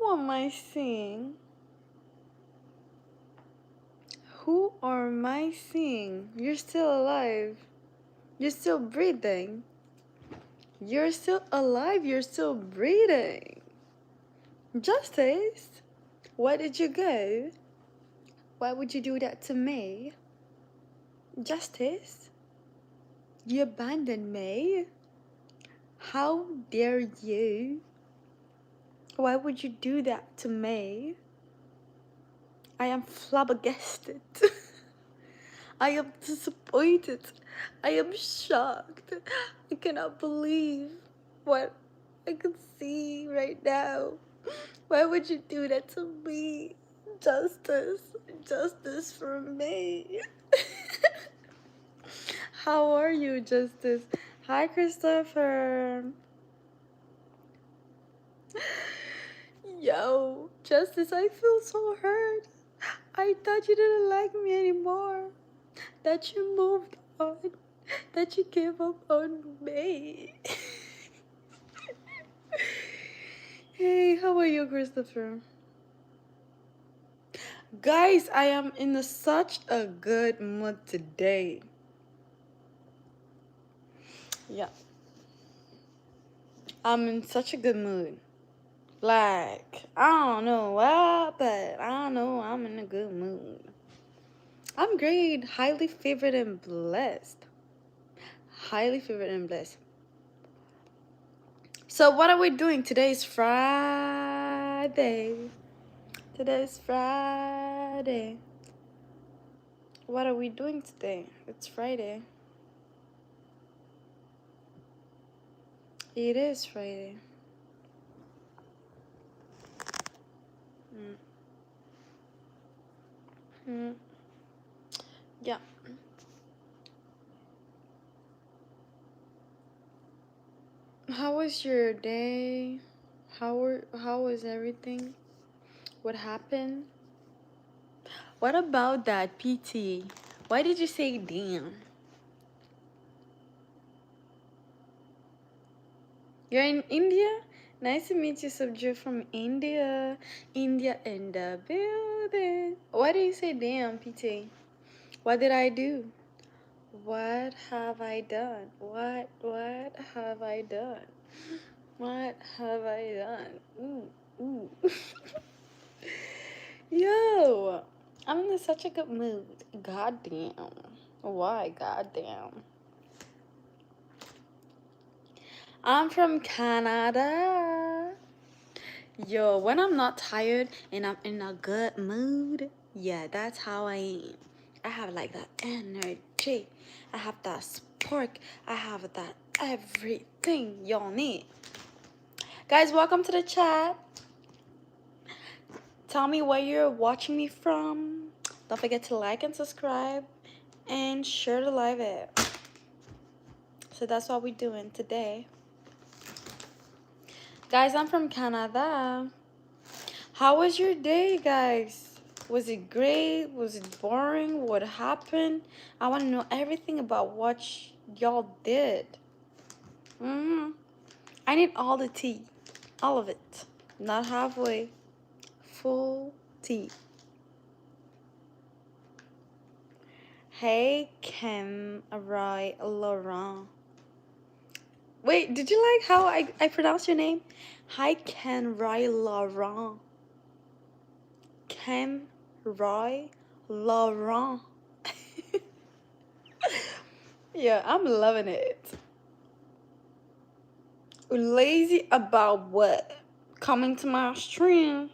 Who am I seeing? Who am I seeing? You're still alive. You're still breathing. You're still alive. You're still breathing. Justice, where did you go? Why would you do that to me? Justice, you abandoned me. How dare you? Why would you do that to me? I am flabbergasted. I am disappointed. I am shocked. I cannot believe what I can see right now. Why would you do that to me? Justice. Justice for me. How are you, Justice? Hi, Christopher. Yo, Justice, I feel so hurt. I thought you didn't like me anymore. That you moved on. That you gave up on me. Hey, how are you, Christopher? Guys, I am in such a good mood today. Yeah. I'm in such a good mood. Like, I don't know what, but I know I'm in a good mood. I'm great, highly favored and blessed. Highly favored and blessed. So what are we doing? Today is Friday. Today is Friday. What are we doing today? It's Friday. It is Friday. Yeah. How was your day? How was everything? What happened? What about that PT? Why did you say damn? You're in India? Nice to meet you, Subju from India. India in the building. Why do you say damn, PT? What did I do? What have I done? What have I done? What have I done? Ooh. Yo, I'm in such a good mood. Goddamn. Why? Goddamn. I'm from Canada. Yo, when I'm not tired and I'm in a good mood, yeah, that's how I am. I have like that energy. I have that spark. I have that everything y'all need. Guys, welcome to the chat. Tell me where you're watching me from. Don't forget to like and subscribe and share the live app. So that's what we're doing today. Guys, I'm from Canada. How was your day, guys? Was it great? Was it boring? What happened? I want to know everything about what y'all did. I need all the tea. All of it. Not halfway. Full tea. Hey, Kim, Roy, Laurent. Wait, did you like how I pronounced your name? Hi, Ken, Roy, Laurent. Ken, Roy, Laurent. Yeah, I'm loving it. Lazy about what? Coming to my stream?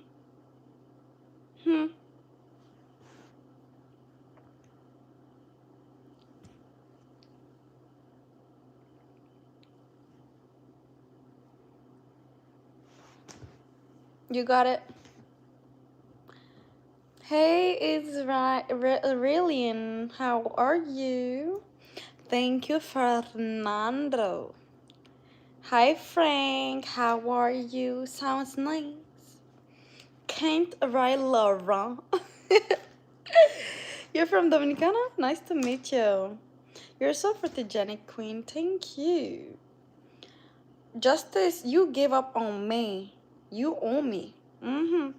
You got it? Hey, it's Aurelian. How are you? Thank you, Fernando. Hi, Frank. How are you? Sounds nice. Can't write Laurent. You're from Dominicana? Nice to meet you. You're so photogenic, queen. Thank you. Justice, you gave up on me. You owe me. Mm-hmm.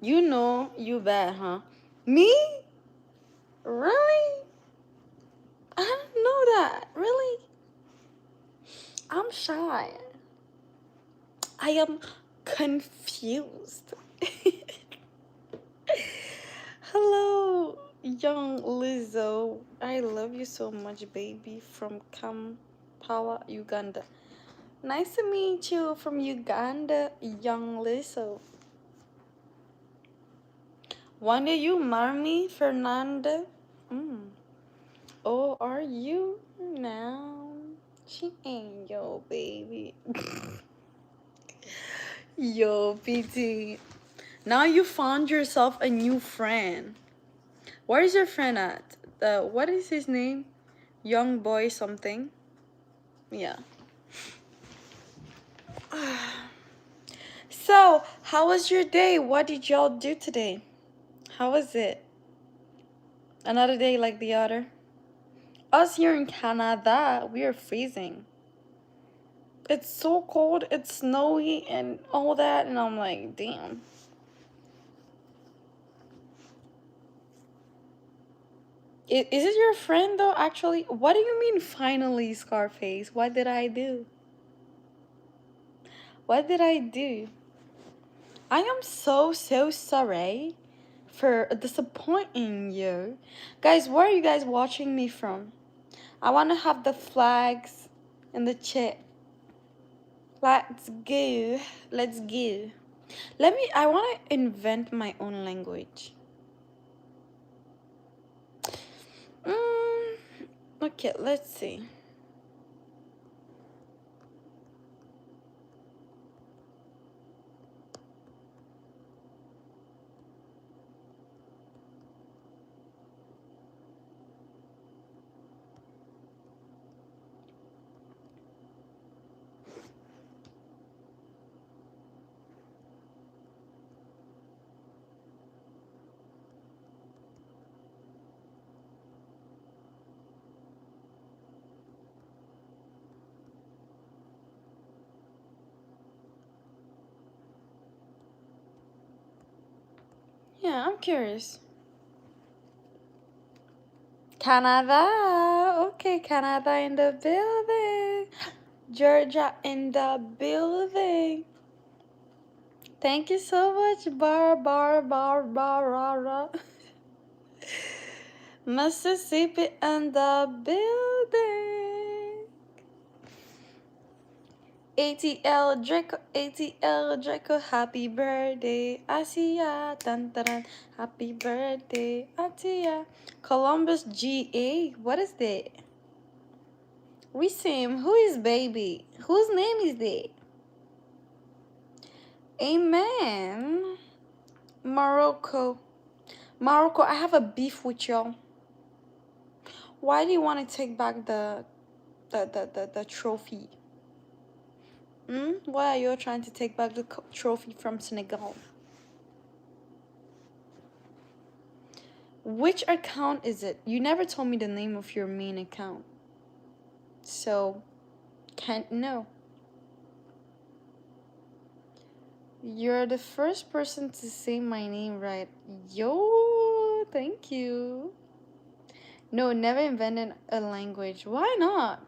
You know you bad, huh? Me? Really? I didn't know that. Really? I'm shy. I am confused. Hello, young Lizzo. I love you so much, baby. From Kampala, Uganda. Nice to meet you from Uganda, young Lizzo. When did you marry me, Fernanda? Mm. Oh, are you now? She ain't yo, baby. Yo, PT. Now you found yourself a new friend. Where's your friend at? What is his name? Young boy something. Yeah. So, how was your day? What did y'all do today? How was it? Another day like the other? Us here in Canada, we are freezing. It's so cold, it's snowy and all that, and I'm like, damn. Is it your friend though, actually? What do you mean, finally, Scarface? What did I do? What did I do? I am so sorry for disappointing you. Guys, where are you guys watching me from? I want to have the flags in the chat. Let's go. Let's go. I want to invent my own language. Okay, let's see. Yeah, I'm curious. Canada. Okay, Canada in the building. Georgia in the building. Thank you so much, Barbara. Mississippi in the building. ATL Draco, happy birthday, Asia, dun dun dun, happy birthday, Atia. Columbus GA, what is that? Resim, who is baby? Whose name is that? Amen. Morocco, I have a beef with y'all. Why do you want to take back the trophy? Why are you trying to take back the trophy from Senegal? Which account is it? You never told me the name of your main account. So, can't know. You're the first person to say my name right. Yo, thank you. No, never invented a language. Why not?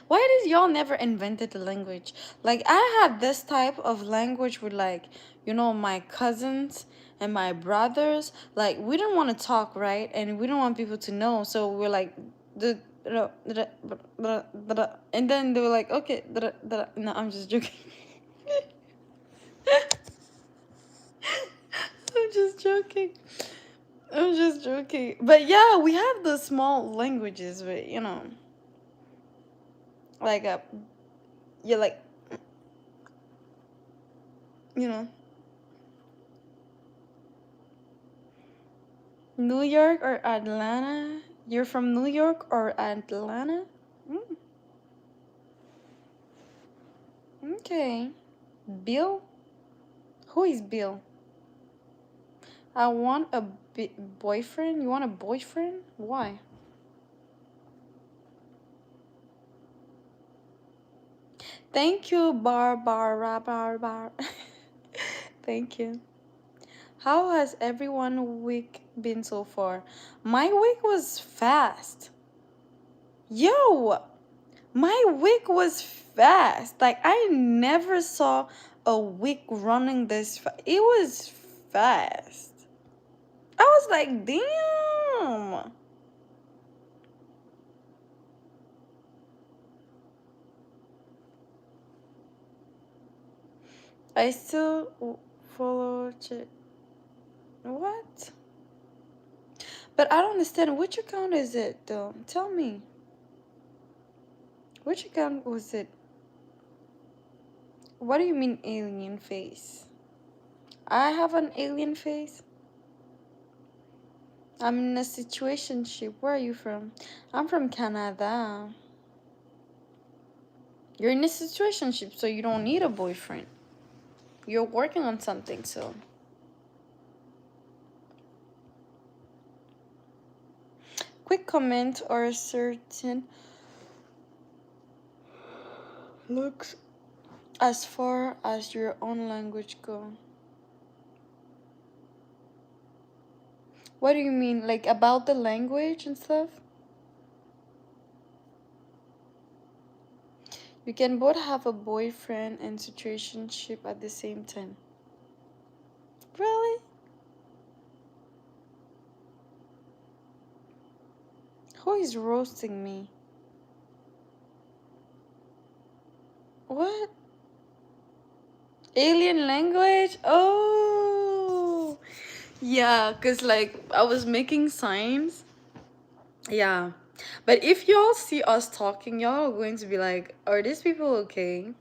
Why did y'all never invented a language? Like, I had this type of language with, like, my cousins and my brothers. Like, we don't want to talk, right? And we don't want people to know. So we're like, and then they were like, okay, no, I'm just joking. I'm just joking. I'm just joking. But yeah, we have the small languages, but like you're like, you know, New York or Atlanta. You're from New York or Atlanta? Mm, okay. Bill? Who is Bill? I want a boyfriend. You want a boyfriend? Why? Thank you, bar. Thank you. How has everyone week been so far? My week was fast. Yo, my week was fast. Like I never saw a week running this it was fast. I was like, damn. I still follow what? But I don't understand which account is it though. Tell me. Which account was it? What do you mean alien face? I have an alien face? I'm in a situationship. Where are you from? I'm from Canada. You're in a situationship, so you don't need a boyfriend. You're working on something, so. Quick comment or certain looks as far as your own language go. What do you mean? Like about the language and stuff? You can both have a boyfriend and situationship at the same time. Really? Who is roasting me? What? Alien language? Oh. Yeah, because like I was making signs. Yeah. But if y'all see us talking, y'all are going to be like, are these people okay?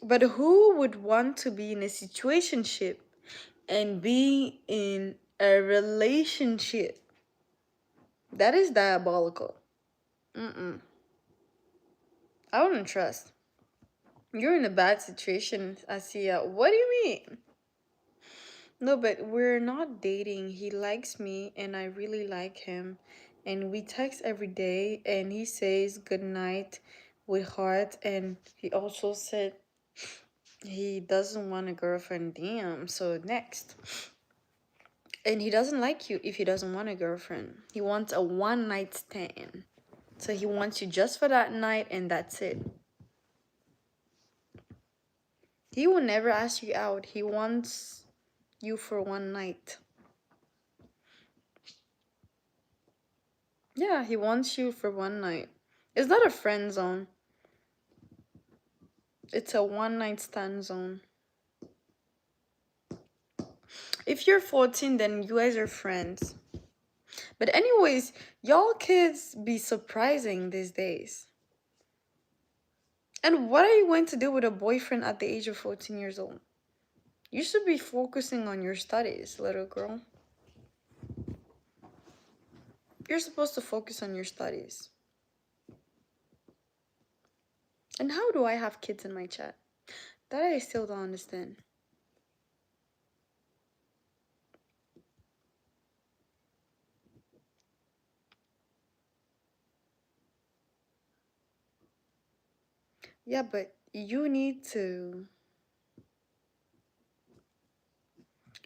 But who would want to be in a situationship and be in a relationship? That is diabolical. Mm-mm. I wouldn't trust. You're in a bad situation, Asia. What do you mean? No, but we're not dating. He likes me and I really like him. And we text every day and he says good night with heart. And he also said he doesn't want a girlfriend. Damn. So next. And he doesn't like you if he doesn't want a girlfriend. He wants a one night stand. So he wants you just for that night and that's it. He will never ask you out. He wants you for one night. Yeah, he wants you for one night. It's not a friend zone. It's a one night stand zone. If you're 14, then you guys are friends. But anyways, y'all kids be surprising these days. And what are you going to do with a boyfriend at the age of 14 years old? You should be focusing on your studies, little girl. You're supposed to focus on your studies. And how do I have kids in my chat? That I still don't understand. Yeah, but you need to.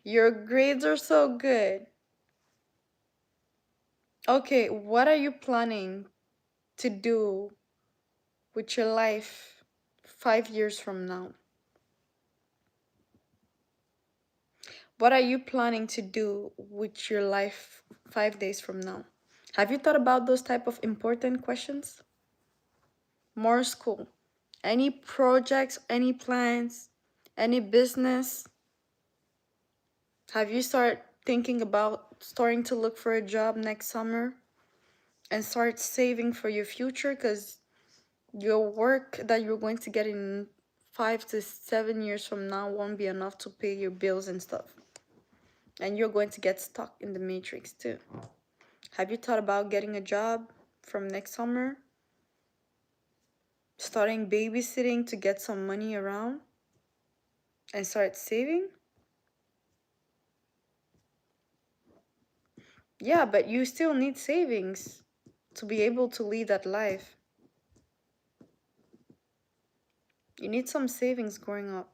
Your grades are so good. Okay, what are you planning to do with your life 5 years from now? What are you planning to do with your life 5 days from now? Have you thought about those type of important questions? More school. Any projects, any plans, any business? Have you started thinking about starting to look for a job next summer and start saving for your future? Because your work that you're going to get in 5 to 7 years from now won't be enough to pay your bills and stuff. And you're going to get stuck in the matrix too. Have you thought about getting a job from next summer? Starting babysitting to get some money around and start saving? Yeah, but you still need savings to be able to lead that life. You need some savings growing up.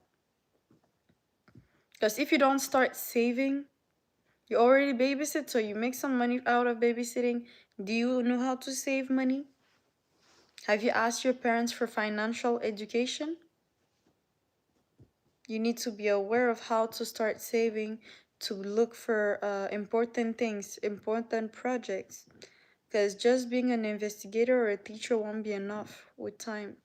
Because if you don't start saving, you already babysit, so you make some money out of babysitting. Do you know how to save money? Have you asked your parents for financial education? You need to be aware of how to start saving, to look for important things, important projects. Because just being an investigator or a teacher won't be enough with time.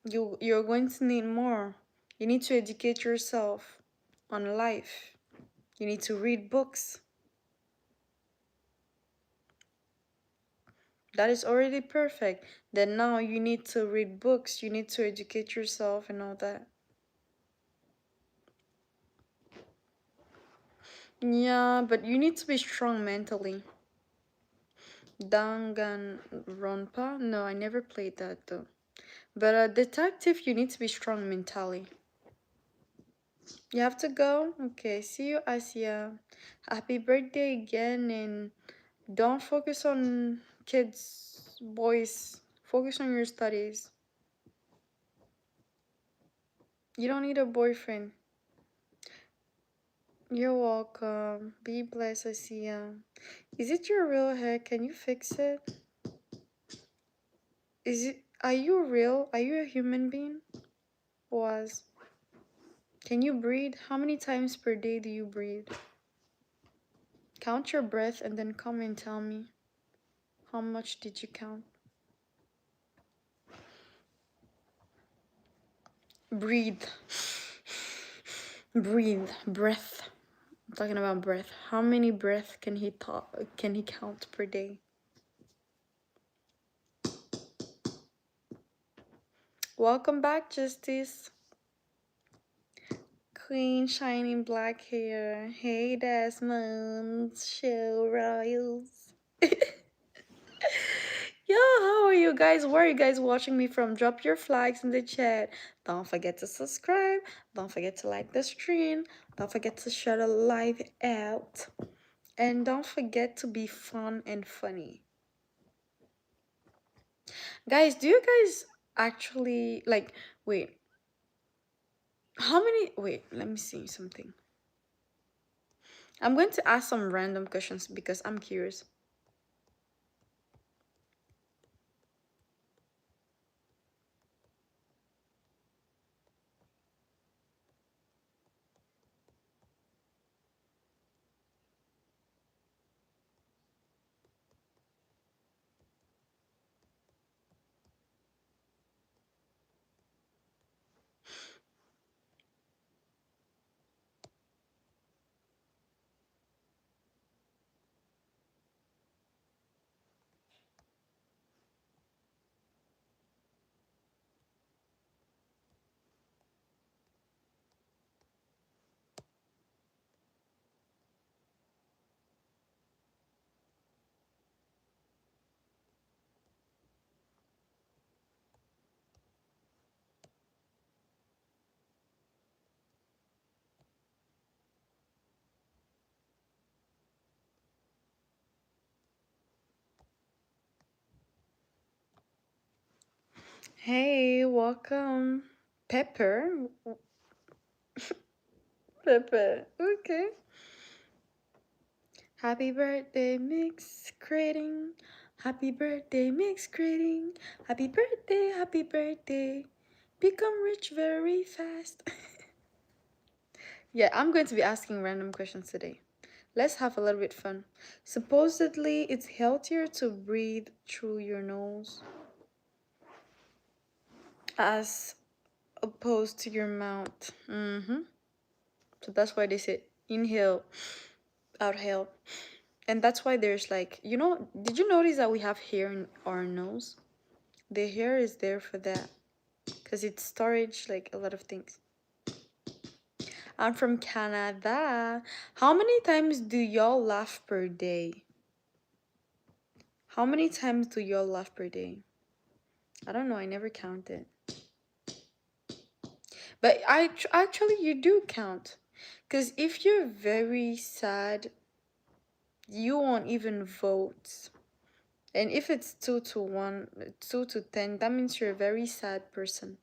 You're going to need more. You need to educate yourself on life. You need to read books. That is already perfect. Then now you need to read books, you need to educate yourself and all that. Yeah, but you need to be strong mentally. Danganronpa? No, I never played that though. But a detective, you need to be strong mentally. You have to go? Okay, see you, Asia. Happy birthday again, and don't focus on kids, boys. Focus on your studies. You don't need a boyfriend. You're welcome. Be blessed, Asia. Is it your real hair? Can you fix it? Are you real? Are you a human being? Was. Can you breathe? How many times per day do you breathe? Count your breath and then come and tell me. How much did you count? Breathe. Breathe. Breath. I'm talking about breath. How many breaths can he count per day? Welcome back, Justice. Queen shining black hair. Hey Desmond. Show Royals. Yo, how are you guys? Where are you guys watching me from? Drop your flags in the chat. Don't forget to subscribe. Don't forget to like the stream. Don't forget to share the live out. And don't forget to be fun and funny. Guys, do you guys actually like wait? Wait, let me see something. I'm going to ask some random questions because I'm curious. Hey, welcome. Pepper? Pepper. Okay. Happy birthday, mix creating. Happy birthday, mix creating. Happy birthday, happy birthday. Become rich very fast. Yeah, I'm going to be asking random questions today. Let's have a little bit fun. Supposedly, it's healthier to breathe through your nose as opposed to your mouth. So that's why they say inhale, outhale. And that's why there's like, did you notice that we have hair in our nose? The hair is there for that because it's storage like a lot of things. I'm from Canada. How many times do y'all laugh per day? How many times do y'all laugh per day? I don't know. I never counted. But actually, you do count. Because if you're very sad, you won't even vote. And if it's 2 to 1, 2 to 10, that means you're a very sad person.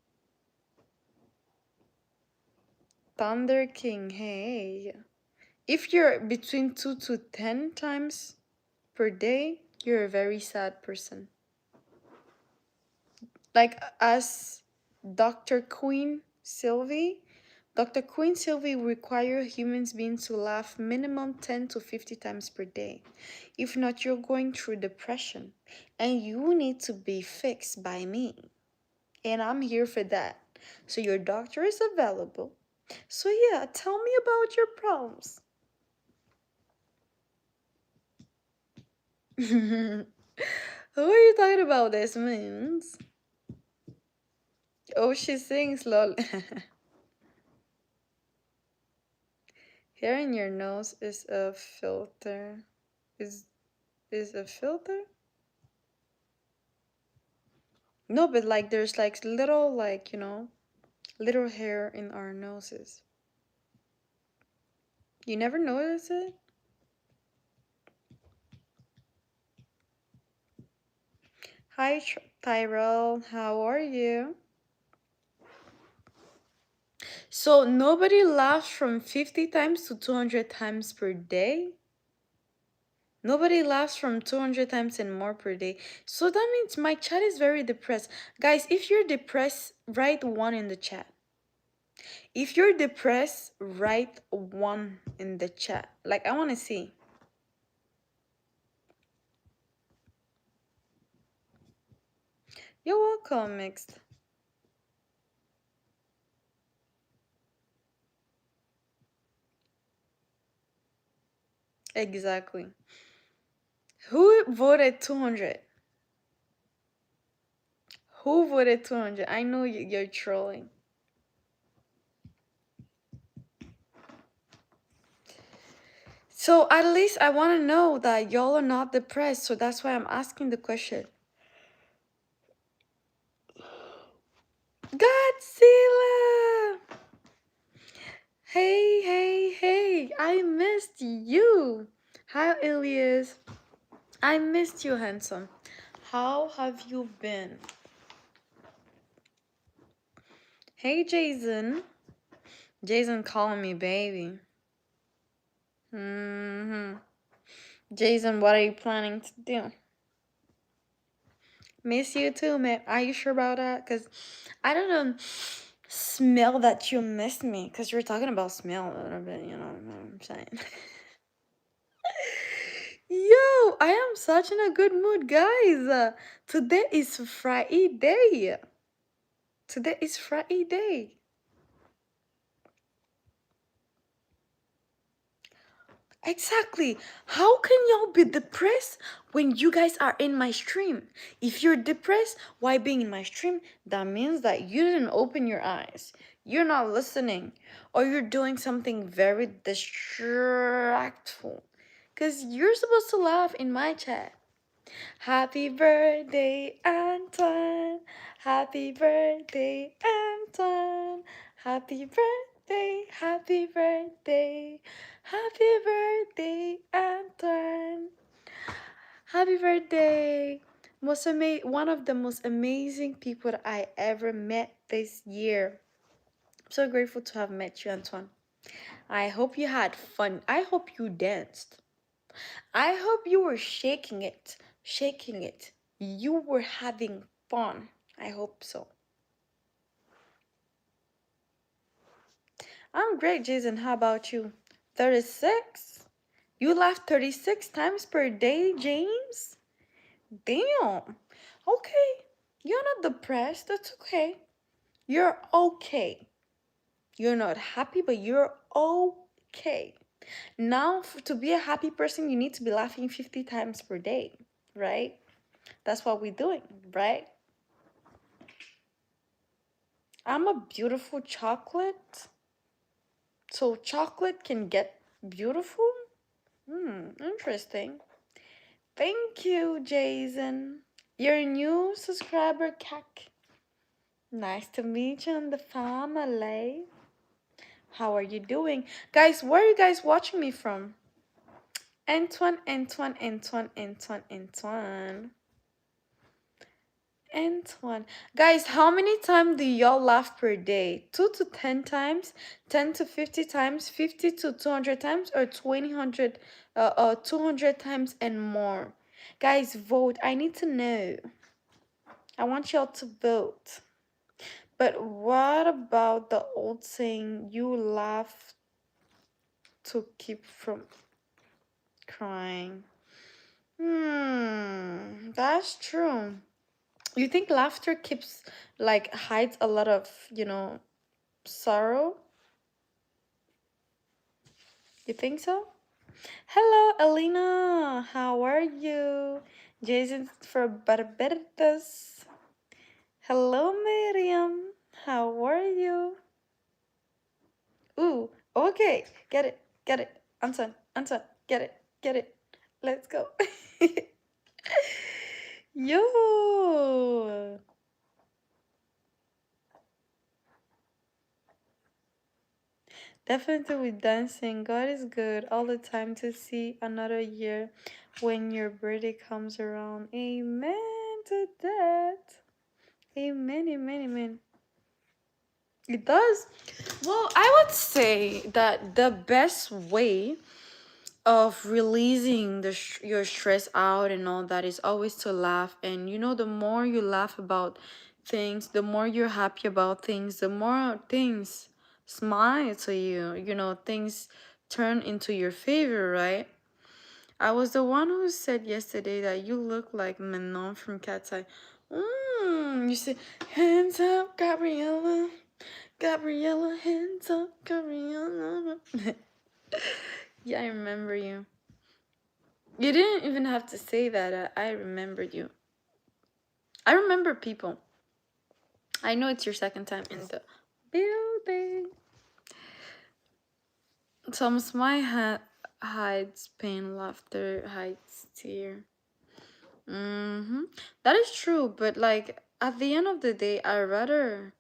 Thunder King, hey. If you're between 2 to 10 times per day, you're a very sad person. Like as Dr. Queen Sylvie, Dr. Queen Sylvie require humans beings to laugh minimum 10 to 50 times per day. If not, you're going through depression and you need to be fixed by me. And I'm here for that. So your doctor is available. So yeah, tell me about your problems. Who are you talking about, this means? Oh, she sings, lol. Hair in your nose is a filter. Is a filter? No, but like there's like little like, little hair in our noses. You never notice it? Hi, Tyrell. How are you? So nobody laughs from 50 times to 200 times per day? Nobody laughs from 200 times and more per day. So that means my chat is very depressed. Guys, if you're depressed, write 1 in the chat. If you're depressed, write 1 in the chat. Like, I want to see. You're welcome, Mixed. Exactly. Who voted 200? Who voted 200? I know you're trolling. So at least I want to know that y'all are not depressed. So that's why I'm asking the question. Godzilla! Hey, hey, hey, I missed you. Hi, Elias. I missed you, handsome. How have you been? Hey, Jason. Jason calling me baby. Jason, what are you planning to do? Miss you too, man. Are you sure about that? Because I don't smell that you missed me. Because you were talking about smell a little bit, you know what I'm saying? Yo, I am such in a good mood, guys. Today is Friday. Today is Friday. Exactly. How can y'all be depressed when you guys are in my stream? If you're depressed, why being in my stream? That means that you didn't open your eyes. You're not listening. Or you're doing something very distractful. Because you're supposed to laugh in my chat. Happy birthday, Antoine. Happy birthday, Antoine. Happy birthday, happy birthday. Happy birthday, Antoine. Happy birthday. One of the most amazing people that I ever met this year. I'm so grateful to have met you, Antoine. I hope you had fun. I hope you danced. I hope you were shaking it, shaking it. You were having fun. I hope so. I'm great, Jason. How about you? 36? You laugh 36 times per day, James? Damn. Okay. You're not depressed. That's okay. You're okay. You're not happy, but you're okay. Now, to be a happy person, you need to be laughing 50 times per day, right? That's what we're doing, right? I'm a beautiful chocolate. So chocolate can get beautiful? Interesting. Thank you, Jason. You're a new subscriber, Kak. Nice to meet you in the family. How are you doing? Guys, where are you guys watching me from? Antoine, Antoine, Antoine, Antoine, Antoine. Antoine. Guys, how many times do y'all laugh per day? 2 to 10 times, 10 to 50 times, 50 to 200 times, or 200 times and more? Guys, vote. I need to know. I want y'all to vote. But what about the old saying, you laugh to keep from crying? That's true. You think laughter keeps, like, hides a lot of, sorrow? You think so? Hello, Alina. How are you? Jason for Barbertas. Hello, Miriam. How are you? Ooh, okay. Get it. Get it. Anton. Anton. Get it. Get it. Let's go. Yo. Definitely with dancing. God is good all the time to see another year when your birthday comes around. Amen to that. Amen, amen, amen. It does. Well, I would say that the best way of releasing your stress out and all that is always to laugh. And the more you laugh about things, the more you're happy about things, the more things smile to you. Things turn into your favor, right? I was the one who said yesterday that you look like Manon from Cat's Eye. You said, hands up, Gabriella. Gabriella, hands up, Gabriella. Yeah, I remember you. You didn't even have to say that. I remembered you. I remember people. I know it's your second time in the building. Some smile hides pain, laughter hides tear. That is true, but like at the end of the day, I rather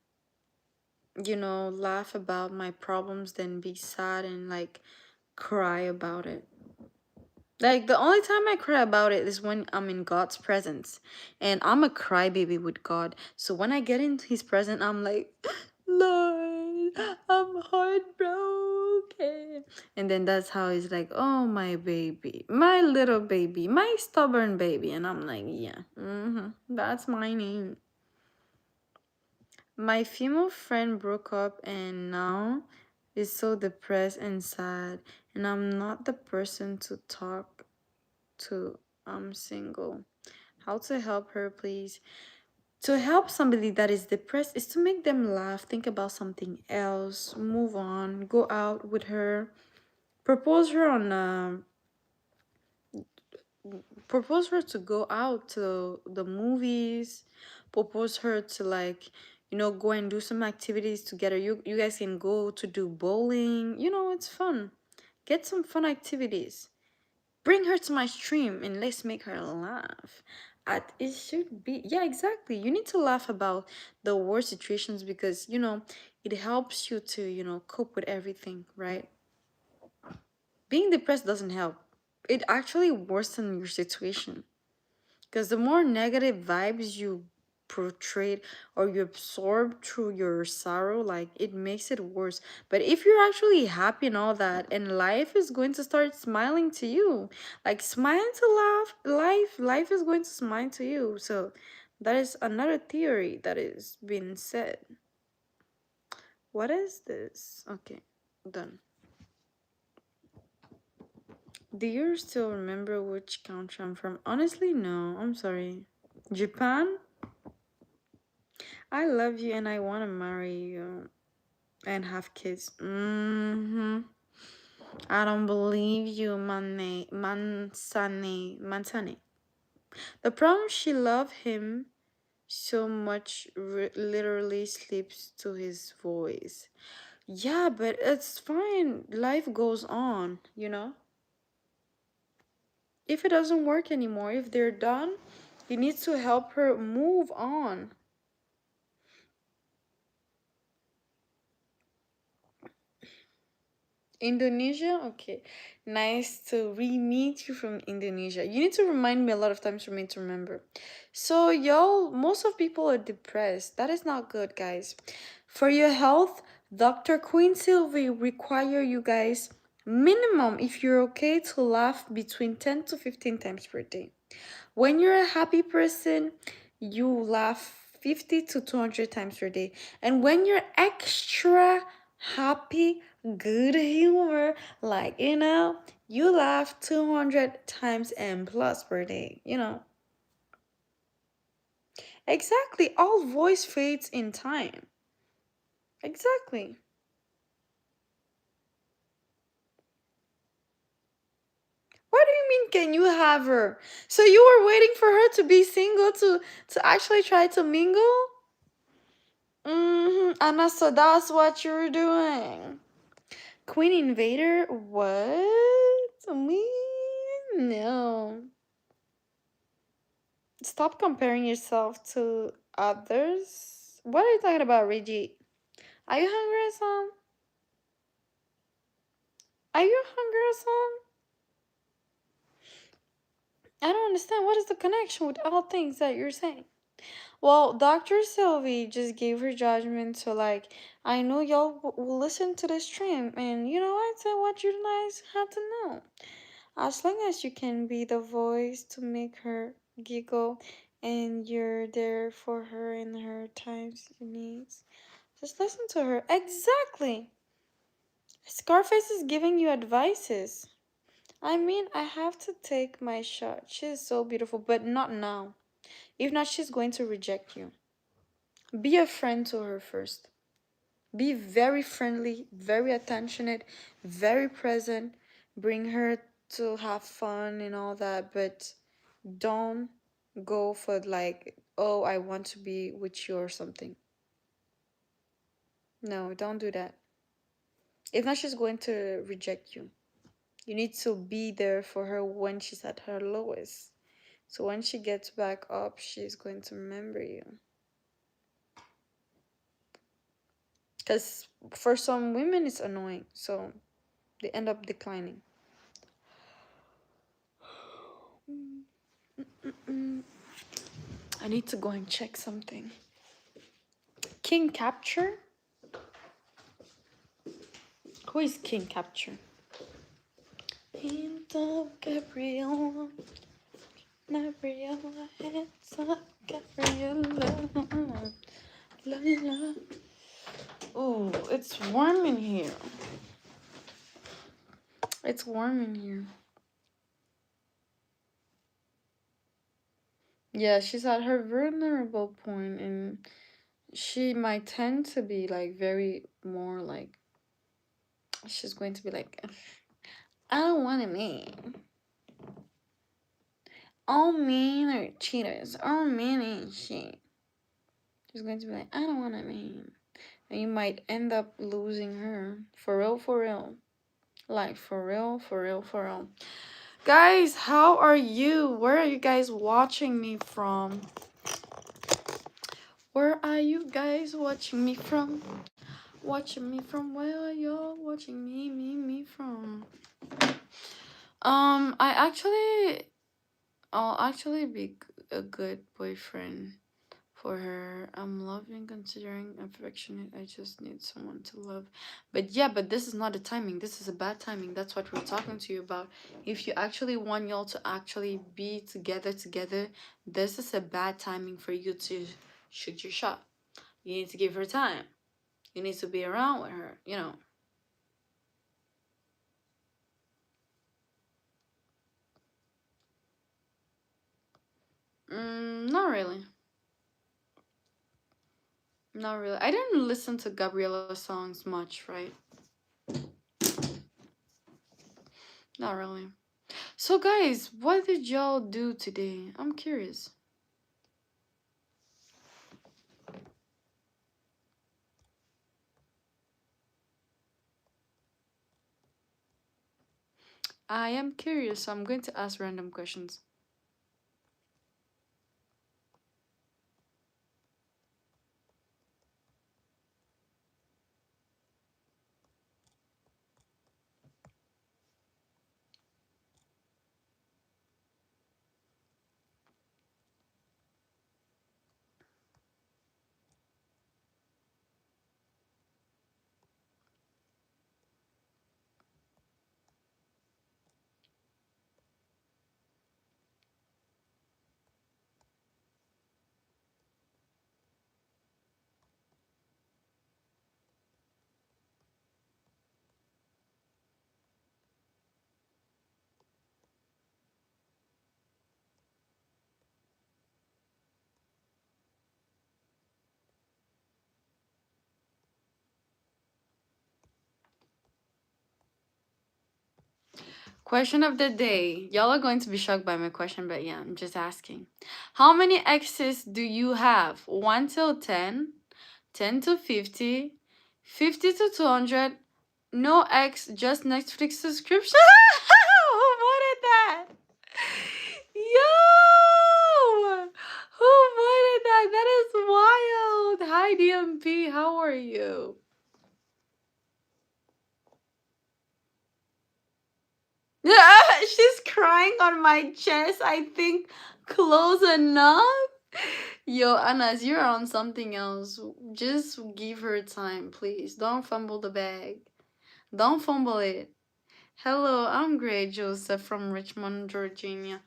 laugh about my problems than be sad and like cry about it. Like the only time I cry about it is when I'm in God's presence. And I'm a crybaby with God. So when I get into his presence, I'm like, Lord, I'm heartbroken. And then that's how he's like, oh my baby, my little baby, my stubborn baby. And I'm like, yeah, that's my name. My female friend broke up and now is so depressed and sad. And I'm not the person to talk to. I'm single. How to help her, please? To help somebody that is depressed is to make them laugh, think about something else, move on, go out with her, propose her on propose her to go out to the movies, propose her to like go and do some activities together. You guys can go to do bowling. It's fun. Get some fun activities. Bring her to my stream and let's make her laugh. It should be, yeah, exactly. You need to laugh about the worst situations because it helps you to cope with everything, right? Being depressed doesn't help. It actually worsens your situation. Because the more negative vibes you portray or you absorb through your sorrow, like it makes it worse. But if you're actually happy and all that, and life is going to start smiling to you, like smiling to laugh, life is going to smile to you. So that is another theory that is being said. What is this? Okay, done. Do you still remember which country I'm from? Honestly, no. I'm sorry. Japan? I love you and I want to marry you and have kids. I don't believe you, Mansane. The problem, she love him so much, literally sleeps to his voice. Yeah, but it's fine. Life goes on. If it doesn't work anymore, if they're done, he needs to help her move on. Indonesia? Okay. Nice to re-meet you from Indonesia. You need to remind me a lot of times for me to remember. So, y'all, most of people are depressed. That is not good, guys. For your health, Dr. Queen Sylvie require you guys minimum, if you're okay, to laugh between 10 to 15 times per day. When you're a happy person, you laugh 50 to 200 times per day. And when you're extra happy, good humor, like, you laugh 200 times and plus per day, Exactly. All voice fades in time. Exactly. What do you mean, can you have her? So you were waiting for her to be single to actually try to mingle? Anna, so that's what you're doing. Queen Invader? What? Me? No. Stop comparing yourself to others. What are you talking about, Reggie? Are you hungry or something? Are you hungry or something? I don't understand. What is the connection with all things that you're saying? Well, Dr. Sylvie just gave her judgment, so like, I know y'all will listen to the stream, and you know what? So what you guys have to know. As long as you can be the voice to make her giggle and you're there for her in her times she needs, just listen to her. Exactly. Scarface is giving you advices. I mean, I have to take my shot. She's so beautiful, but not now. If not, she's going to reject you. Be a friend to her first. Be very friendly, very attentionate, very present. Bring her to have fun and all that, but don't go for like, oh, I want to be with you or something. No, don't do that. If not, she's going to reject you. You need to be there for her when she's at her lowest. So when she gets back up, she's going to remember you. Because for some women, it's annoying. So they end up declining. I need to go and check something. King Capture? Who is King Capture? Hands up, Gabriella. Gabriella, hands up, Gabriella. La la. Oh, it's warm in here. It's warm in here. Yeah, she's at her vulnerable point, and she might tend to be like very more like, she's going to be like, I don't want a man. All men are cheaters. All men ain't shit. She's going to be like, I don't want a man. And you might end up losing her. For real, for real. Like, for real, for real, for real. Guys, how are you? Where are you guys watching me from? Where are you guys watching me from? Watching me from? Where are y'all watching me from? I'll actually be a good boyfriend for her. I'm loving, considering, affectionate. I just need someone to love. But yeah, but this is not the timing. This is a bad timing. That's what we're talking to you about. If you actually want y'all to actually be together, this is a bad timing for you to shoot your shot. You need to give her time. You need to be around with her, Not really. Not really. I didn't listen to Gabriella songs much, right? Not really. So guys, what did y'all do today? I'm curious. I am curious, so I'm going to ask random questions. Question of the day. Y'all are going to be shocked by my question, but yeah, I'm just asking. How many exes do you have? 1 till 10, 10 to 50, 50 to 200, no ex, just Netflix subscription? Who wanted that? Yo! Who wanted that? That is wild. Hi, DMP. How are you? She's crying on my chest. I think close enough. Yo, Anas, you're on something else. Just give her time, please. Don't fumble the bag. Don't fumble it. Hello, I'm great, Joseph from Richmond, Virginia.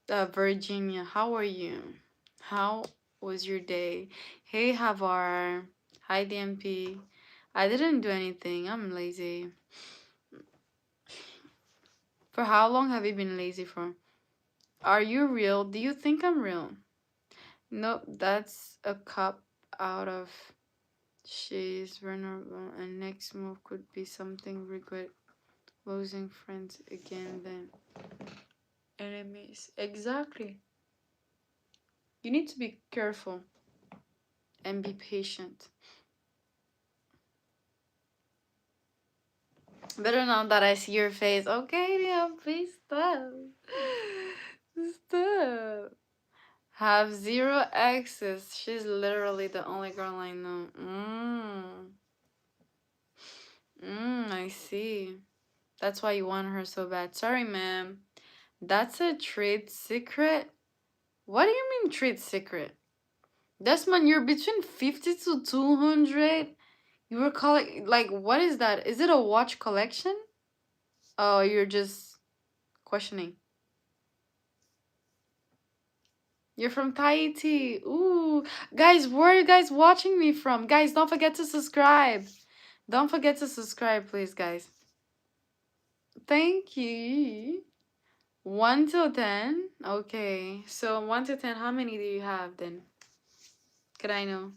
Virginia, how are you? How was your day? Hey, Havar. Hi, DMP. I didn't do anything. I'm lazy. For how long have you been lazy for? Are you real? Do you think I'm real? Nope, that's a cup out of she's vulnerable, and next move could be something regret losing friends again, then enemies. Exactly. You need to be careful and be patient. Better now that I see your face. Okay, yeah, please stop. Stop. Have zero exes. She's literally the only girl I know. I see. That's why you want her so bad. Sorry, ma'am. That's a trade secret? What do you mean trade secret? Desmond, you're between 50 to 200? You were calling, like, what is that? Is it a watch collection? Oh, you're just questioning. You're from Tahiti. Ooh. Guys, where are you guys watching me from? Guys, don't forget to subscribe. Don't forget to subscribe, please, guys. Thank you. 1 till 10? Okay. So 1 to 10, how many do you have then? Could I know?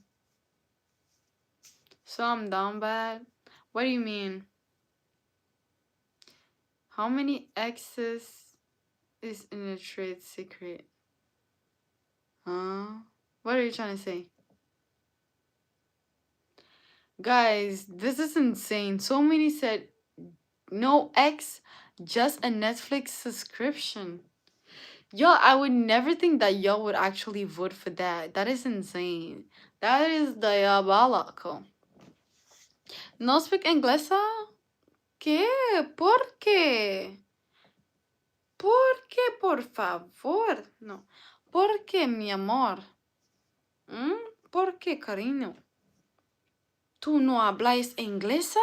So I'm down bad? What do you mean? How many exes is in a trade secret? Huh? What are you trying to say? Guys, this is insane. So many said no ex, just a Netflix subscription. Yo, I would never think that y'all would actually vote for that. That is insane. That is diabolical. No speak inglesa? ¿Qué? ¿Por qué? ¿Por qué, por favor? No. ¿Por qué, mi amor? ¿Por qué, cariño? ¿Tú no hablas inglesa?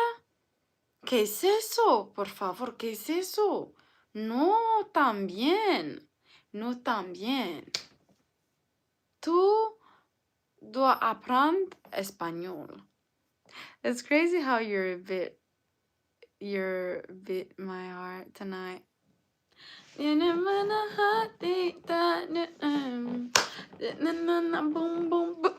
¿Qué es eso? Por favor, ¿qué es eso? No, también. No, también. Tú dois apprendre español. It's crazy how you're a bit my heart tonight. Boom, boom, boom.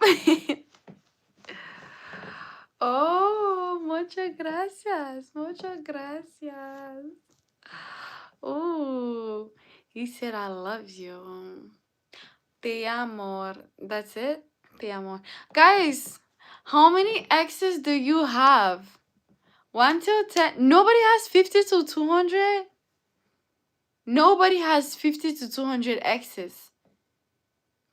Oh, muchas gracias. Muchas gracias. Oh, he said I love you. Te amo. That's it? Te amo. Guys, how many exes do you have? 1 till 10. Nobody has 50 to 200? Nobody has 50 to 200 exes.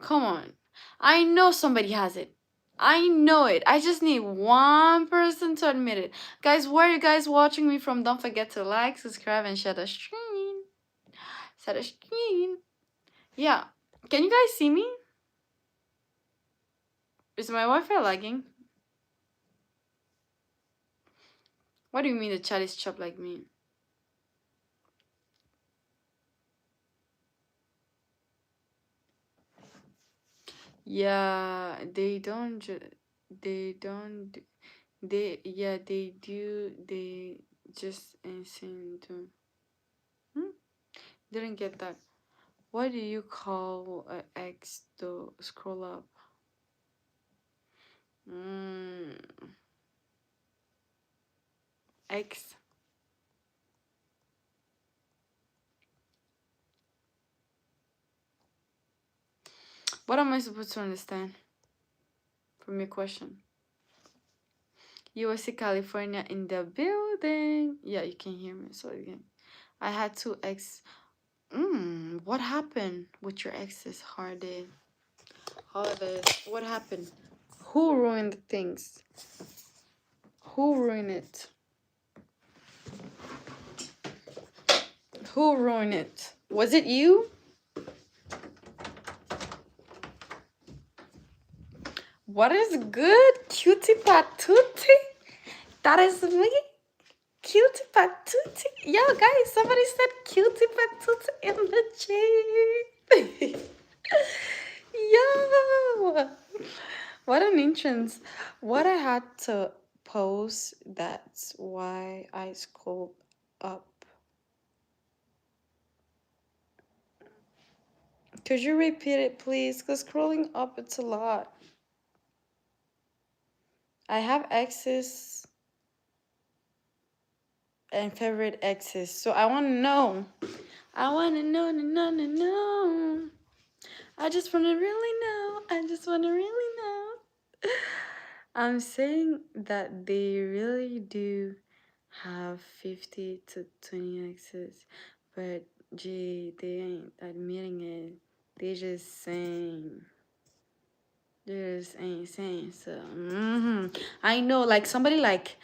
Come on. I know somebody has it. I know it. I just need one person to admit it. Guys, where are you guys watching me from? Don't forget to like, subscribe, and share the stream. Share the stream. Yeah. Can you guys see me? Is my Wi-Fi lagging? What do you mean the chat is chopped like me? Yeah, they don't. They don't. They do. They just insane too. Didn't get that. What do you call a X to scroll up? X. What am I supposed to understand from your question? USC California in the building. Yeah, you can hear me. So again, I had two ex. What happened with your exes, Holiday? Holiday. What happened? Who ruined things? Who ruined it? Who ruined it? Was it you? What is good? Cutie patootie? That is me? Cutie patootie? Yo, guys, somebody said cutie patootie in the chat. Yo! What an entrance. What I had to post, that's why I scrolled up. Could you repeat it, please? Because scrolling up, it's a lot. I have exes and favorite exes. So I want to know. I want to know, no. I just want to really know. I just want to really know. I'm saying that they really do have 50 to 20 exes, but gee, they ain't admitting it. They just saying. They just ain't saying so. I know, like somebody like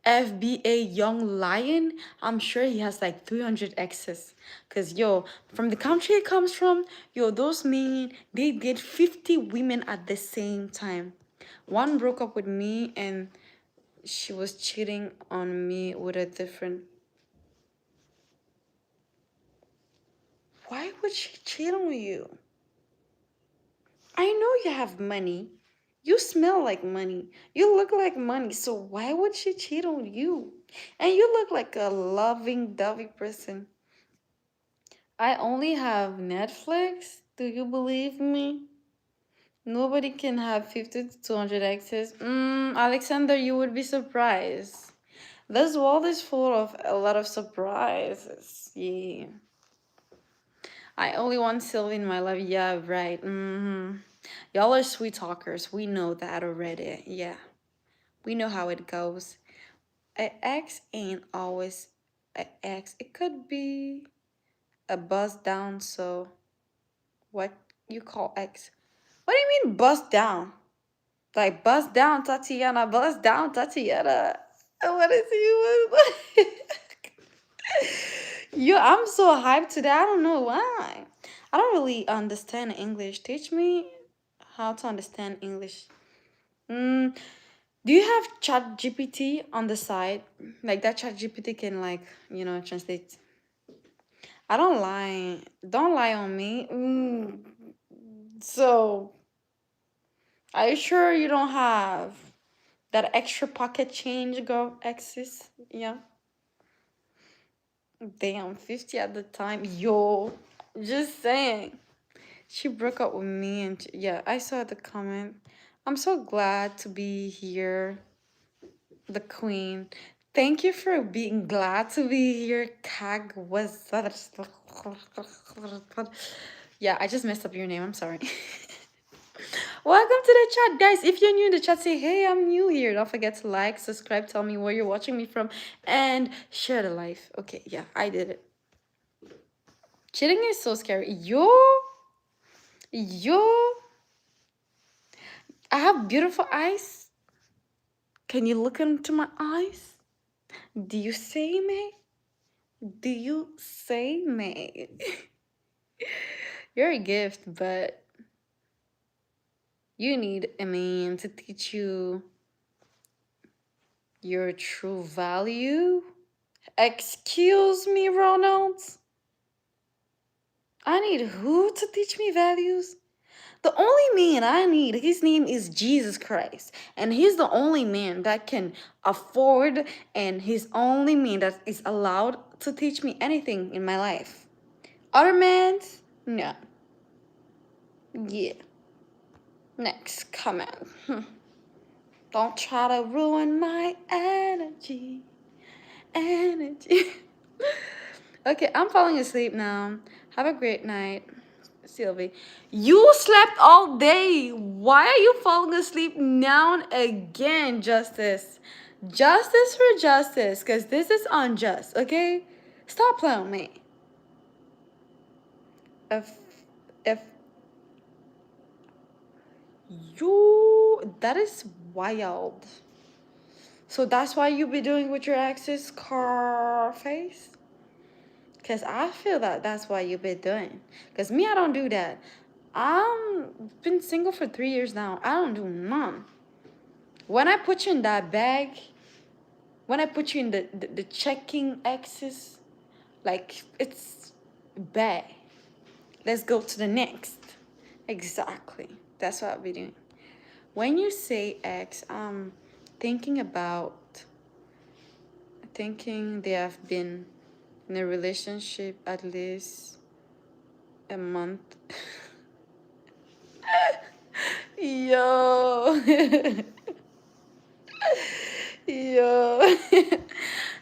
FBA Young Lion, I'm sure he has like 300 exes. Cause yo, from the country he comes from, yo, those men, they did 50 women at the same time. One broke up with me and she was cheating on me with a different. Why would she cheat on you? I know you have money. You smell like money. You look like money. So why would she cheat on you? And you look like a loving, dovey person. I only have Netflix. Do you believe me? Nobody can have 50 to 200 access. Alexander, you would be surprised. This world is full of a lot of surprises. Yeah. I only want Sylvie in my life. Yeah, right. Y'all are sweet talkers. We know that already. Yeah. We know how it goes. An ex ain't always an ex. It could be a buzz down, so what you call ex? What do you mean buzz down? Like buzz down Tatiana, buzz down Tatiana. What is you? Yo, I'm so hyped today. I don't know why. I don't really understand English. Teach me how to understand English. Do you have Chat GPT on the side? Like that Chat GPT can translate. I don't lie. Don't lie on me. So, are you sure you don't have that extra pocket change, girl? Exes? Yeah. Damn, 50 at the time. Yo, just saying. She broke up with me and yeah, I saw the comment. I'm so glad to be here, the queen. Thank you for being glad to be here. Kag was yeah, I just messed up your name. I'm sorry. Welcome to the chat, guys. If you're new in the chat, say hey, I'm new here. Don't forget to like, subscribe, tell me where you're watching me from, and share the live. Okay, yeah, I did it. Cheating is so scary. Yo, I have beautiful eyes. Can you look into my eyes? Do you say me? Do you say me? You're a gift, but you need a man to teach you your true value. Excuse me, Ronald. I need who to teach me values? The only man I need, his name is Jesus Christ. And he's the only man that can afford, and he's only man that is allowed to teach me anything in my life. Other men, no. Yeah. Next comment. Don't try to ruin my energy. Okay, I'm falling asleep now. Have a great night. Sylvie. You slept all day. Why are you falling asleep now again, Justice? Justice for justice, because this is unjust, okay? Stop playing with me. If, if you, that is wild. So that's why you be doing with your ex's car face? Because I feel that that's why you be doing. Because me, I don't do that. I've been single for 3 years now. I don't do none. When I put you in that bag, when I put you in the checking exes, like, it's bad. Let's go to the next. Exactly. That's what I'll be doing. When you say ex, I'm thinking they have been in a relationship at least a month. Yo. Yo.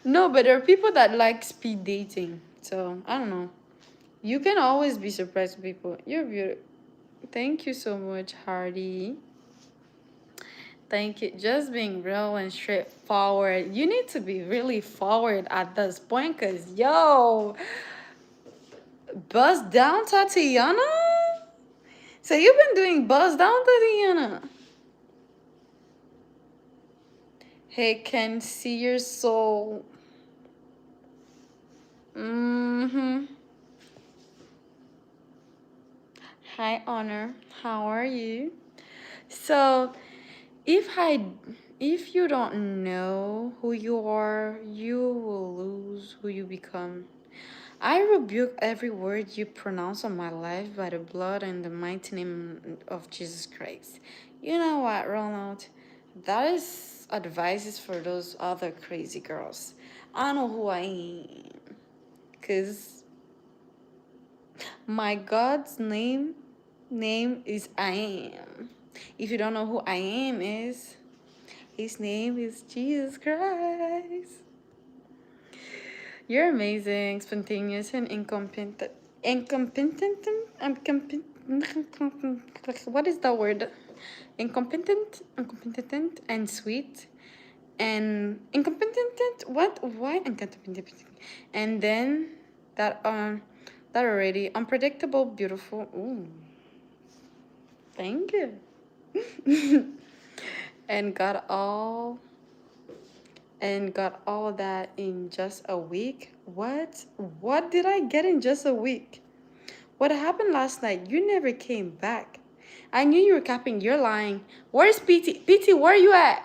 No, but there are people that like speed dating. So, I don't know. You can always be surprised with people. You're beautiful. Thank you so much, Hardy. Thank you. Just being real and straightforward. You need to be really forward at this point, because, yo, buzz down Tatiana? So you've been doing buzz down Tatiana. Hey, can see your soul. Hi, Honor. How are you? So, if you don't know who you are, you will lose who you become. I rebuke every word you pronounce on my life by the blood and the mighty name of Jesus Christ. You know what, Ronald? That is advices for those other crazy girls. I know who I am. Because my God's name is I am. If you don't know who I am is, his name is Jesus Christ. You're amazing, spontaneous, and incompetent. Incompetent? What is the word? Incompetent, and sweet. And incompetent? What? Why incompetent? And then that already unpredictable, beautiful. Ooh, thank you. and got all that in just a week. What did I get in just a week? What happened last night? You never came back. I knew you were capping. You're lying. Where's PT? PT, where are you at?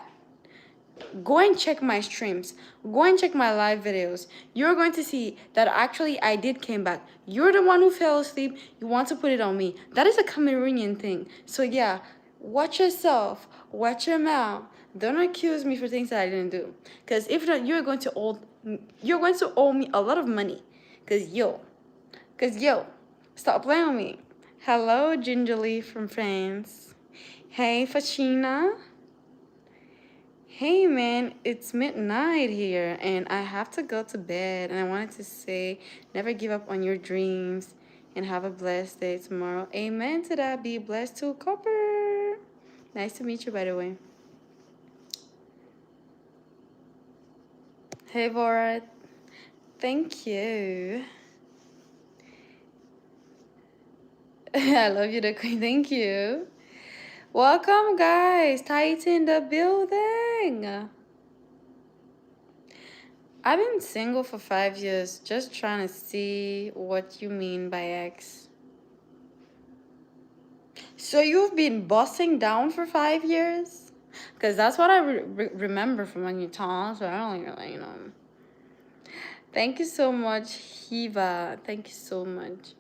Go and check my streams. Go and check my live videos. You're going to see that actually I did came back. You're the one who fell asleep. You want to put it on me. That is a Cameroonian thing. So yeah, watch yourself. Watch your mouth. Don't accuse me for things that I didn't do. Because if not, you're going to owe me a lot of money. Because yo, stop playing with me. Hello, Gingerly from France. Hey, Fachina. Hey man, it's midnight here and I have to go to bed, and I wanted to say never give up on your dreams and have a blessed day tomorrow. Amen to that. Be blessed too, Copper. Nice to meet you, by the way. Hey, Borat. Thank you. I love you, the queen. Thank you. Welcome, guys. Titan in the building. I've been single for 5 years, just trying to see what you mean by ex. So you've been bossing down for 5 years? Because that's what I remember from when you talked earlier, you know. Thank you so much, Hiva. Thank you so much.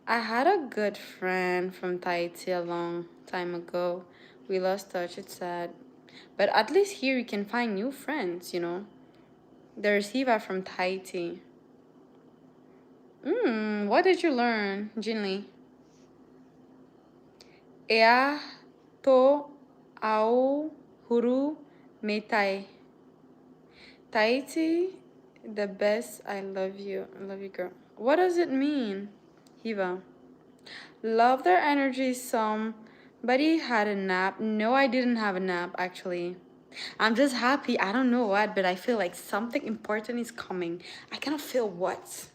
I had a good friend from Tahiti a long time ago. We lost touch, it's sad. But at least here you can find new friends, you know. There's Hiva from Tahiti. What did you learn, Jinli? Ea to au huru metai. Tahiti, the best. I love you. I love you, girl. What does it mean, Hiva? Love their energy. Somebody had a nap. No, I didn't have a nap actually. I'm just happy. I don't know what, but I feel like something important is coming. I cannot feel what.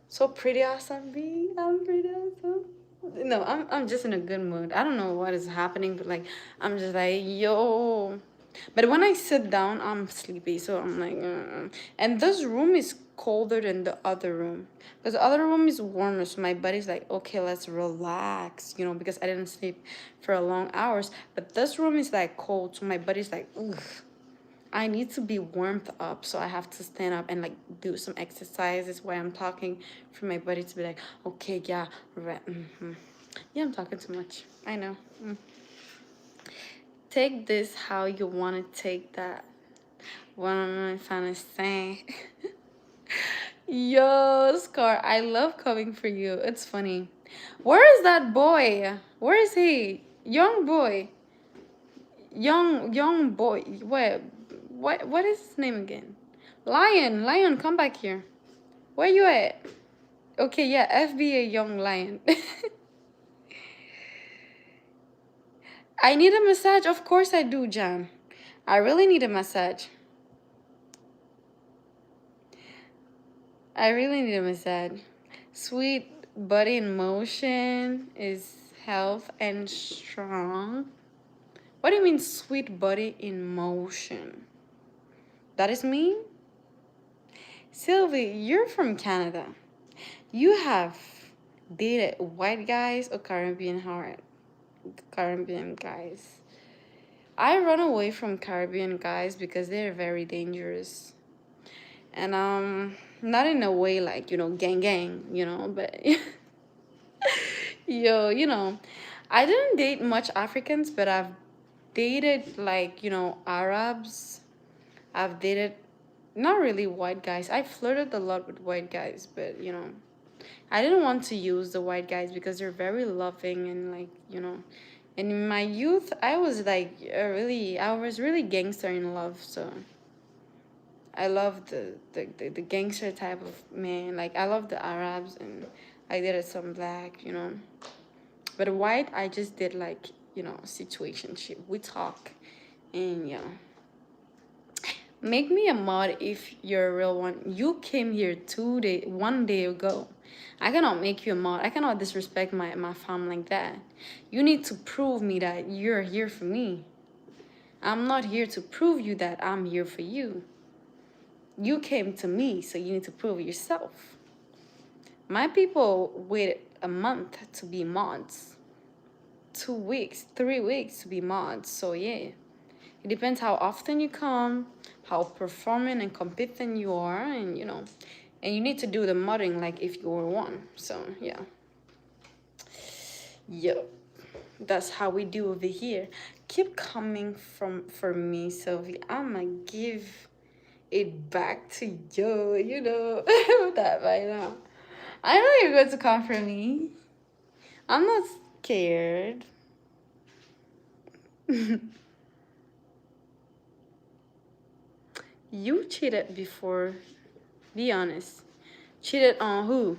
So pretty awesome, B. I'm pretty awesome. No, I'm just in a good mood. I don't know what is happening, but like I'm just like yo. But when I sit down, I'm sleepy, so I'm like, and this room is colder than the other room. Because the other room is warmer, so my body's like, okay, let's relax, because I didn't sleep for a long hours. But this room is like cold, so my body's like, ugh. I need to be warmed up, so I have to stand up and like do some exercises while I'm talking for my body to be like, okay, yeah, right, yeah, I'm talking too much. I know. Take this how you want to take that. What am I trying to say? Yo, Scar, I love coming for you. It's funny. Where is that boy? Where is he? Young boy. Young boy. Wait, what is his name again? Lion, come back here. Where you at? Okay, yeah, FBA Young Lion. I need a massage. Of course I do, John. I really need a massage. I really need a massage. Sweet body in motion is health and strong. What do you mean sweet body in motion? That is me? Sylvie, you're from Canada. You have dated white guys or Caribbean guys? I run away from Caribbean guys because they're very dangerous. And not in a way like, gang gang, but yo, I didn't date much Africans, but I've dated like, Arabs. I've dated not really white guys. I flirted a lot with white guys, but I didn't want to use the white guys because they're very loving and like, and in my youth, I was like I was really gangster in love, so I love the gangster type of man. Like I love the Arabs and I did some black, But white, I just did like, situationship. We talk and make me a mod if you're a real one. You came here 1 day ago. I cannot make you a mod. I cannot disrespect my fam like that. You need to prove me that you're here for me. I'm not here to prove you that I'm here for you. You came to me, so you need to prove yourself. My people waited a month to be mods. 2 weeks, 3 weeks to be mods. So yeah. It depends how often you come, how performing and competent you are, and and you need to do the modding like if you were one. So yeah. Yep. That's how we do over here. Keep coming for me, Sylvie. I'ma give it back to you, that by now. I know you're going to come for me. I'm not scared. You cheated before. Be honest. Cheated on who?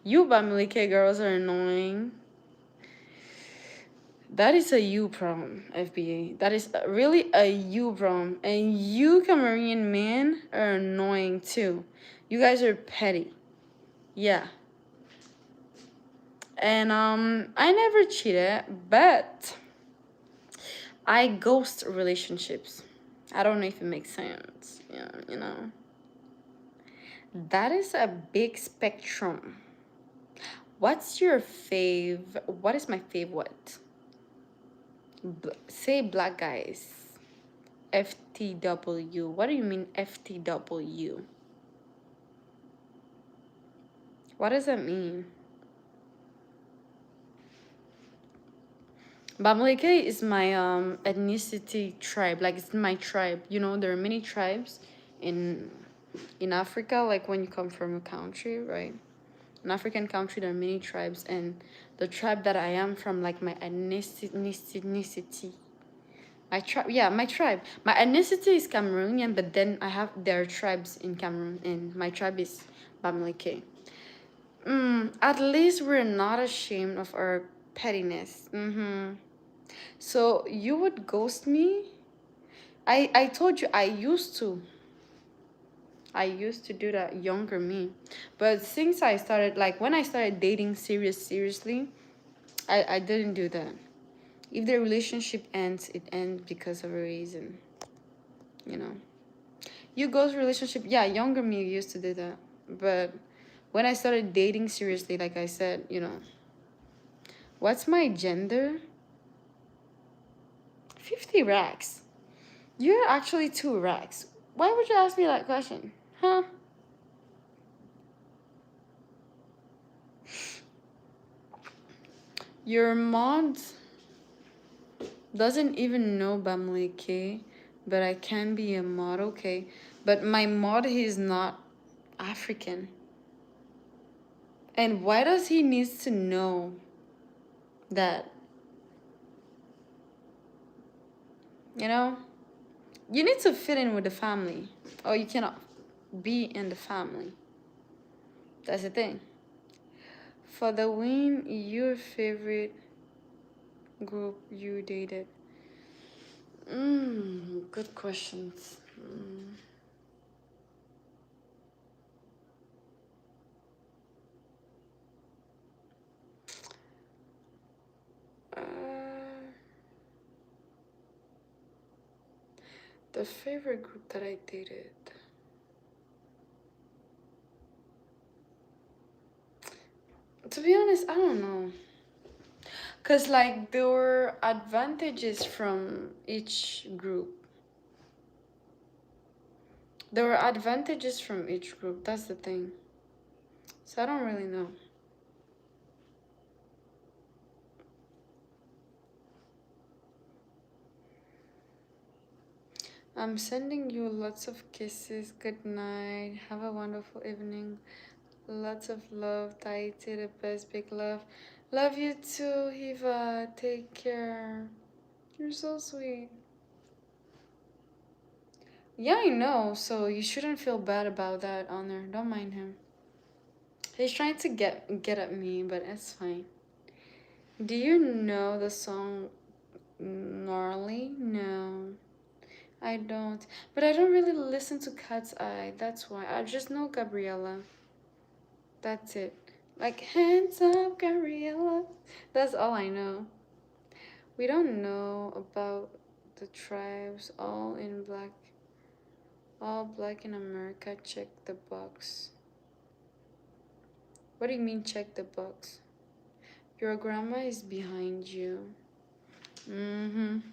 You Bamileke girls are annoying. That is a you problem, FBA. That is really a you problem. And you Cameroonian men are annoying too. You guys are petty. Yeah. And I never cheated, but I ghost relationships. I don't know if it makes sense. Yeah. That is a big spectrum. What's your fave? What is my fave? What? Say black guys. FTW. What do you mean FTW? What does that mean? Bamileke is my ethnicity tribe. Like it's my tribe. There are many tribes in Africa. Like when you come from a country, right? An African country, there are many tribes, and the tribe that I am from, like my ethnicity. My tribe, yeah, my tribe. My ethnicity is Cameroonian, but then there are tribes in Cameroon, and my tribe is Bamileke. At least we're not ashamed of our pettiness. So you would ghost me? I told you I used to. I used to do that, younger me. But since I started, like when I started dating seriously, I didn't do that. If the relationship ends, it ends because of a reason. You know. You ghost relationship, yeah, younger me used to do that. But when I started dating seriously, like I said, what's my gender? 50 racks. You're actually 2 racks. Why would you ask me that question? Huh? Your mod doesn't even know Bamileke, but I can be a mod, okay. But my mod, he's not African. And why does he needs to know that? You know? You need to fit in with the family. Or you cannot be in the family. That's the thing. For the win, your favorite group you dated? Good questions. Uh, the favorite group that I dated. To be honest, I don't know. Cause like there were advantages from each group. There were advantages from each group. That's the thing. So I don't really know. I'm sending you lots of kisses. Good night. Have a wonderful evening. Lots of love. Tahiti, the best. Big love. Love you too, Hiva. Take care. You're so sweet. Yeah, I know. So you shouldn't feel bad about that, Honor. Don't mind him. He's trying to get at me, but it's fine. Do you know the song Gnarly? No, I don't. But I don't really listen to Cat's Eye. That's why. I just know Gabriella. That's it. Like, hands up, Gabriella. That's all I know. We don't know about the tribes. All black in America. Check the box. What do you mean, check the box? Your grandma is behind you. And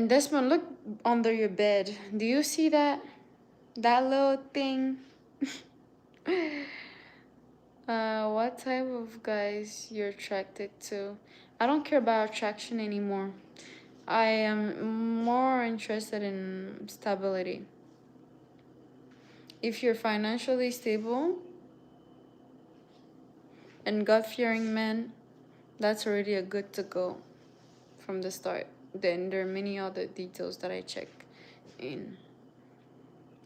Desmond, look under your bed. Do you see that? That little thing? What type of guys you're attracted to? I don't care about attraction anymore. I am more interested in stability. If you're financially stable and God-fearing man, that's already a good to go from the start. Then there are many other details that I check in.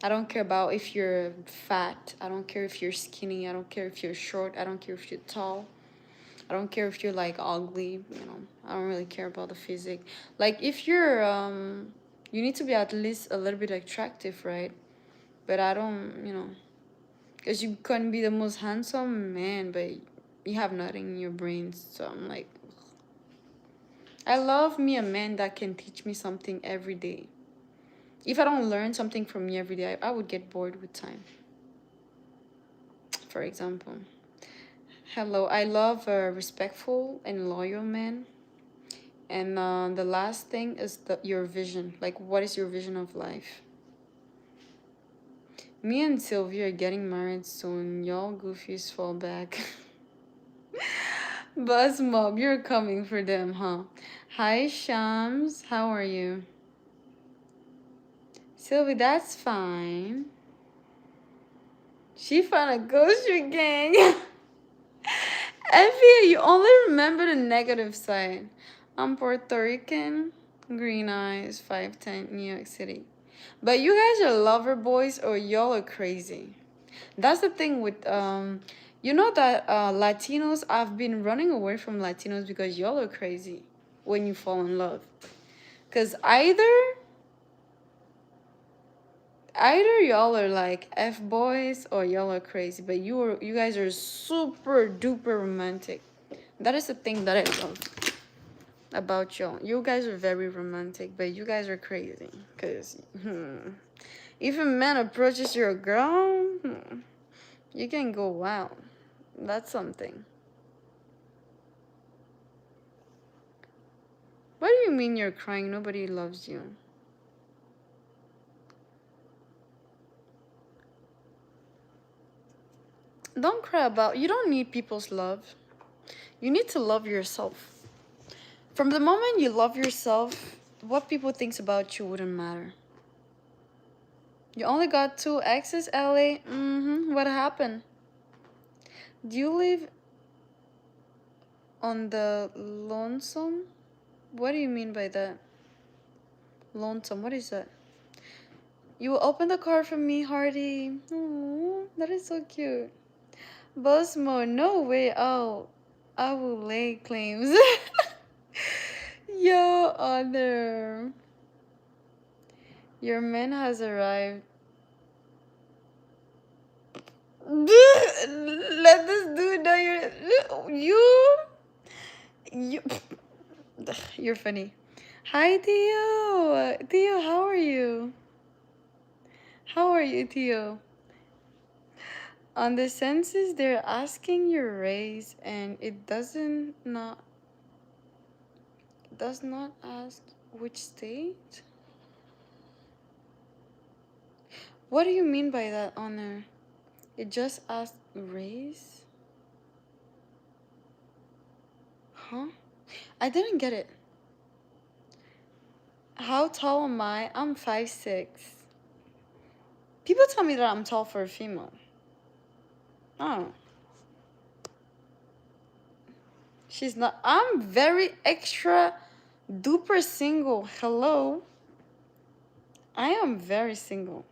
I don't care about if you're fat. I don't care if you're skinny. I don't care if you're short. I don't care if you're tall. I don't care if you're like ugly. I don't really care about the physique. Like if you're you need to be at least a little bit attractive, right? But I don't, because you can be the most handsome man, but you have nothing in your brains. So I'm like, I love me a man that can teach me something every day. If I don't learn something from you every day, I would get bored with time. For example, hello, I love a respectful and loyal man. And the last thing is your vision. Like, what is your vision of life? Me and Sylvia are getting married soon. Y'all goofies fall back. Buzz Mob, you're coming for them, huh? Hi, Shams. How are you? Sylvie, that's fine. She found a ghost you gang. Effie, you only remember the negative side. I'm Puerto Rican, green eyes, 5'10", New York City. But you guys are lover boys or y'all are crazy. That's the thing with you know that Latinos, I've been running away from Latinos because y'all are crazy when you fall in love. Cause either y'all are like F boys or y'all are crazy, but you guys are super duper romantic. That is the thing that I love about y'all. You guys are very romantic, but you guys are crazy. Cause if a man approaches your girl, you can go wild. That's something. What do you mean you're crying? Nobody loves you. Don't cry about. You don't need people's love. You need to love yourself. From the moment you love yourself, what people thinks about you wouldn't matter. You only got 2 exes, LA. What happened? Do you live on the lonesome? What do you mean by that? Lonesome. What is that? You will open the car for me, Hardy. Oh, that is so cute. Bosmo, no way. Oh, I will lay claims. Yo, Honor. Your man has arrived. Let this dude know you. You're funny. Hi, Theo. Theo, how are you? How are you, Theo? On the census, they're asking your race, and it does not ask which state. What do you mean by that, Honor? It just asked race? Huh? I didn't get it. How tall am I? I'm 5'6". People tell me that I'm tall for a female. Oh. She's not. I'm very extra duper single. Hello. I am very single.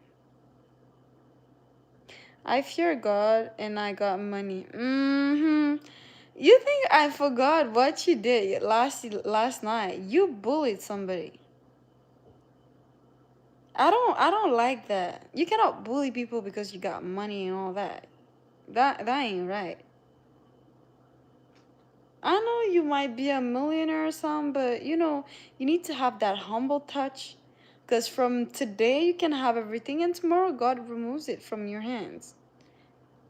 I fear God and I got money. You think I forgot what you did last night? You bullied somebody. I don't like that. You cannot bully people because you got money and all that. That ain't right. I know you might be a millionaire or something, but you know, you need to have that humble touch. Because from today you can have everything and tomorrow God removes it from your hands.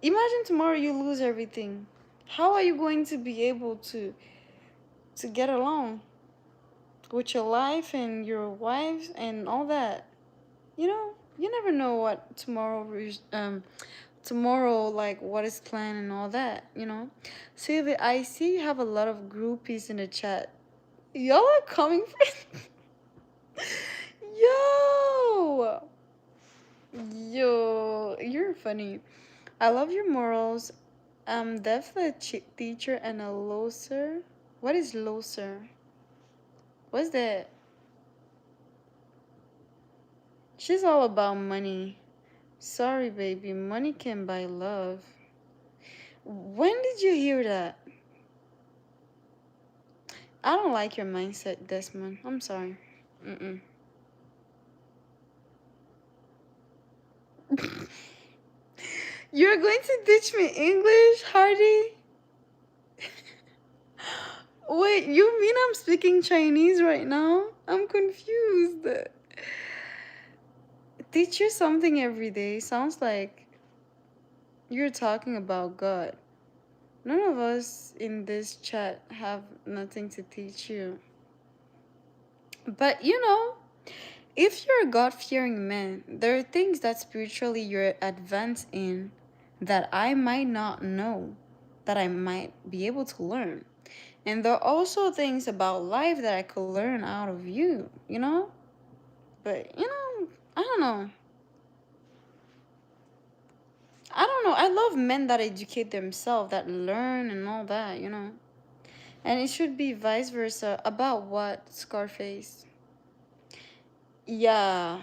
Imagine tomorrow you lose everything. How are you going to be able to get along with your life and your wife and all that? You know, you never know what tomorrow, like what is planned and all that, you know. Sylvia, I see you have a lot of groupies in the chat. Y'all are coming for yo, you're funny. I love your morals. I'm definitely a teacher and a loser. What is loser? What's that? She's all about money. Sorry, baby. Money can buy love. When did you hear that? I don't like your mindset, Desmond. I'm sorry. Mm-mm. You're going to teach me English, Hardy? Wait, you mean I'm speaking Chinese right now? I'm confused. Teach you something every day. Sounds like you're talking about God. None of us in this chat have nothing to teach you. But you know, if you're a God-fearing man, there are things that spiritually you're advanced in that I might not know, that I might be able to learn. And there are also things about life that I could learn out of you, you know? But, you know, I don't know. I don't know. I love men that educate themselves, that learn and all that, you know? And it should be vice versa. About what, Scarface? Yeah.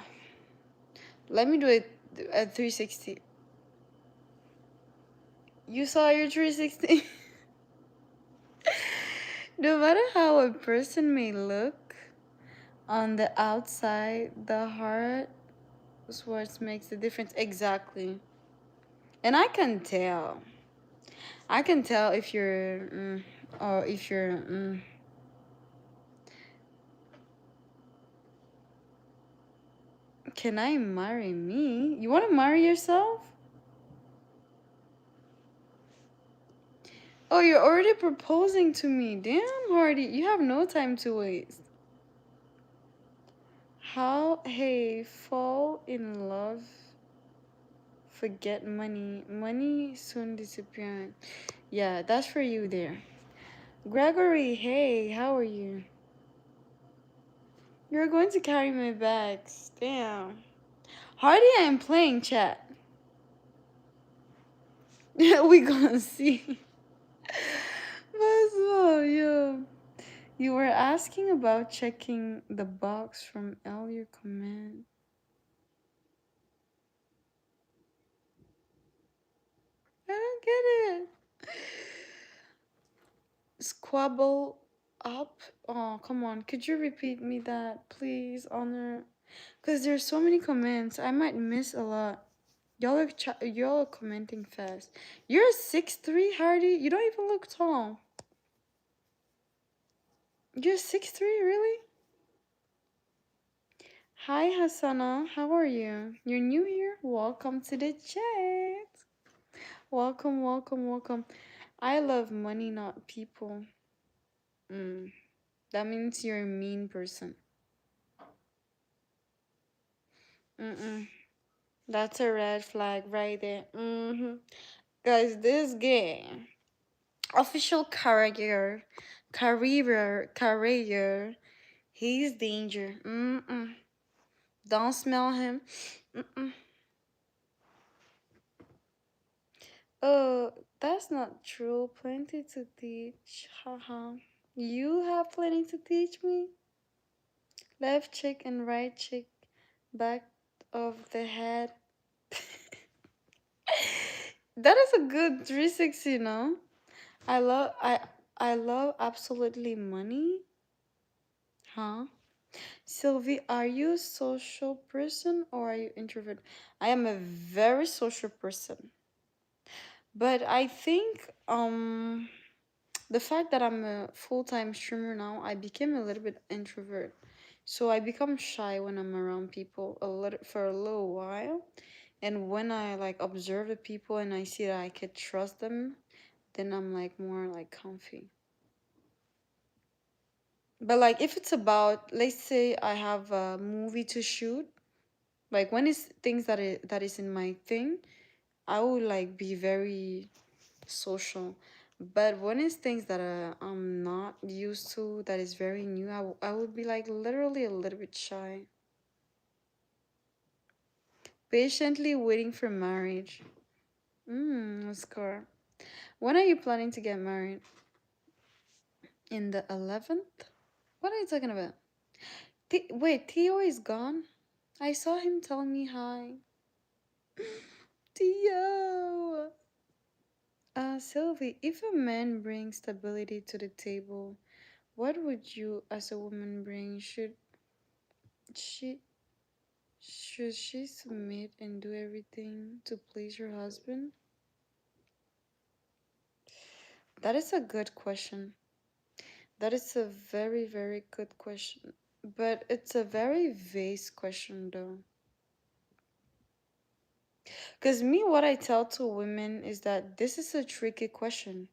Let me do it at 360. You saw your 360? No matter how a person may look on the outside, the heart is what makes the difference. Exactly. And I can tell. I can tell if you're, or if you're, can I marry me? You want to marry yourself? Oh, you're already proposing to me. Damn, Hardy, you have no time to waste. How, hey, fall in love, forget money. Money soon disappearing. Yeah, that's for you there. Gregory, hey, how are you? You're going to carry my bags. Damn. Hardy, I am playing chat. We gonna see. But well, yo. You were asking about checking the box from earlier command. I don't get it. Squabble up? Oh, come on. Could you repeat me that, please, Honor? Because there's so many comments. I might miss a lot. Y'all are commenting fast. You're 6'3", Hardy? You don't even look tall. You're 6'3", really? Hi, Hassana. How are you? You're new here? Welcome to the chat. Welcome, welcome, welcome. I love money, not people. That means you're a mean person. Mm-mm. That's a red flag right there. Guys, this game, official career, he's danger. Don't smell him. Mm-mm. Oh, that's not true. Plenty to teach. Haha. You have plenty to teach me? Left cheek and right cheek, back of the head. That is a good 360, no? I love absolutely money. Huh? Sylvie, are you a social person or are you introvert? I am a very social person. But I think the fact that I'm a full-time streamer now, I became a little bit introvert. So I become shy when I'm around people for a little while. And when I like observe the people and I see that I could trust them, then I'm like more like comfy. But like if it's about, let's say I have a movie to shoot, like when it's things that is in my thing, I would like be very social. But when it's things that I'm not used to, that is very new, I would be like literally a little bit shy. Patiently waiting for marriage. Oscar. When are you planning to get married? In the 11th? What are you talking about? Wait, Theo is gone? I saw him telling me hi. Theo! Sylvie, if a man brings stability to the table, what would you as a woman bring? She should she submit and do everything to please her husband? That is a good question. That is a very, very good question. But it's a very vague question though. Because me, what I tell to women is that this is a tricky question.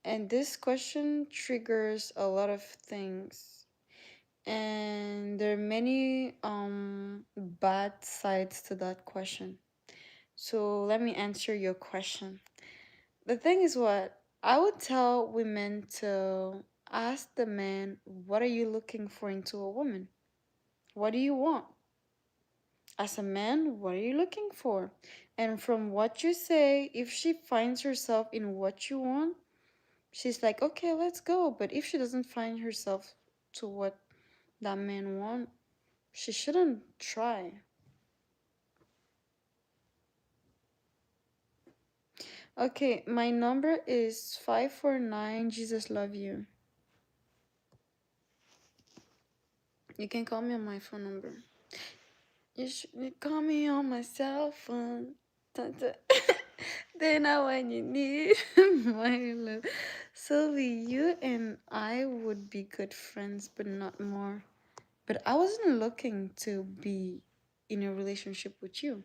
And this question triggers a lot of things. And there are many bad sides to that question. So let me answer your question. The thing is what I would tell women to ask the man, what are you looking for into a woman? What do you want? As a man, what are you looking for? And from what you say, if she finds herself in what you want, she's like, okay, let's go. But if she doesn't find herself to what that man want, she shouldn't try. Okay, my number is 549 Jesus love you. You can call me on my phone number. You should call me on my cell phone. Dun, dun. Then I when you need my love. Sylvie, you and I would be good friends, but not more. But I wasn't looking to be in a relationship with you.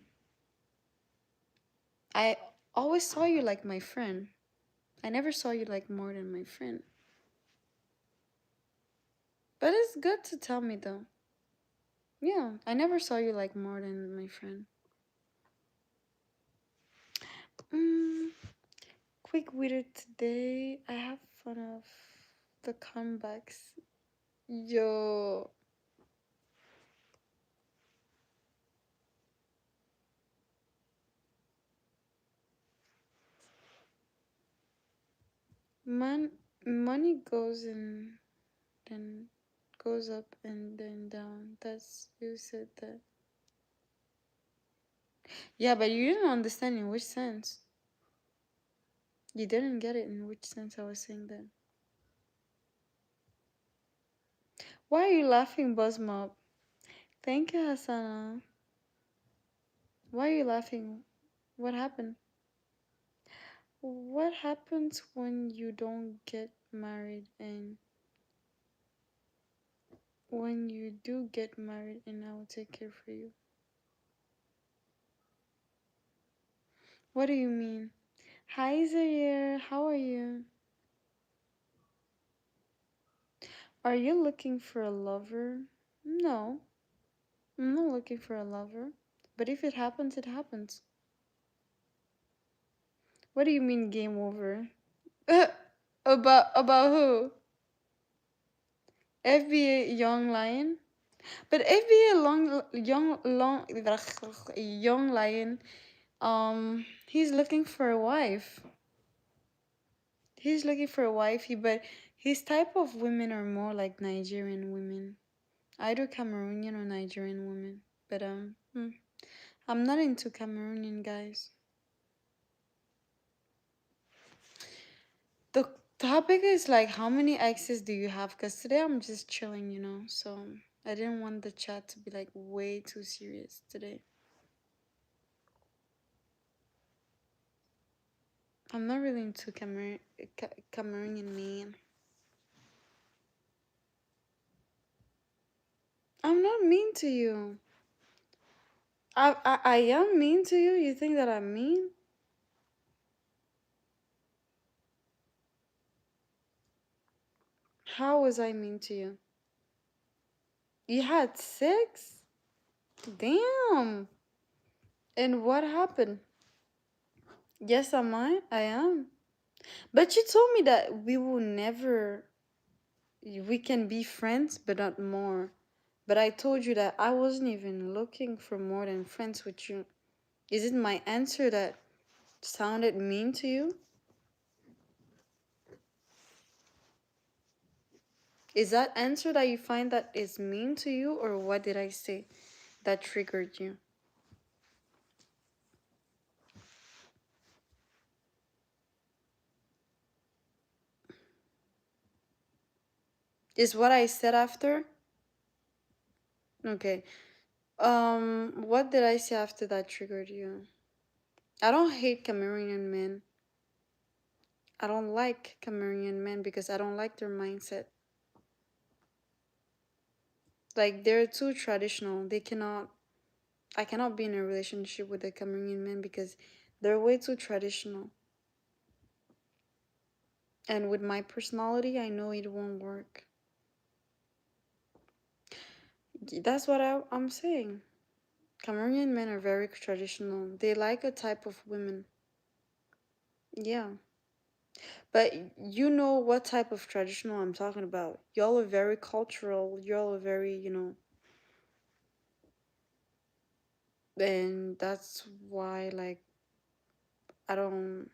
I always saw you like my friend. I never saw you like more than my friend. But it's good to tell me though. Yeah, I never saw you like more than my friend. Mm, quick witted today. I have fun of the comebacks. Yo, man, money goes in, then goes up and then down. That's you said that. Yeah, but you didn't understand in which sense. You didn't get it in which sense I was saying that. Why are you laughing, Buzzmob? Thank you, Hasana. Why are you laughing? What happened? What happens when you don't get married and when you do get married and I will take care for you? What do you mean? Hi Zaire, how are you? Are you looking for a lover? No, I'm not looking for a lover. But if it happens, it happens. What do you mean game over? About who? FBA Young Lion? But FBA Young Lion, he's looking for a wife. He's looking for a wifey, but his type of women are more like Nigerian women, either Cameroonian or Nigerian women. But I'm not into Cameroonian guys. The topic is like, how many exes do you have? Because today I'm just chilling, so I didn't want the chat to be like way too serious today. I'm not really into Cameroonian men. I'm not mean to you. I am mean to you? You think that I'm mean? How was I mean to you? You had six? Damn. And what happened? Yes, am I? I am. But you told me that we can be friends, but not more. But I told you that I wasn't even looking for more than friends with you. Is it my answer that sounded mean to you? Is that answer that you find that is mean to you, or what did I say that triggered you? Is what I said after? Okay. What did I say after that triggered you? I don't hate Cameroonian men. I don't like Cameroonian men because I don't like their mindset. Like they're too traditional. I cannot be in a relationship with a Cameroonian man because they're way too traditional. And with my personality, I know it won't work. That's what I'm saying. Cameroonian men are very traditional. They like a type of women. Yeah. But you know what type of traditional I'm talking about. Y'all are very cultural. Y'all are very, and that's why, like, I don't.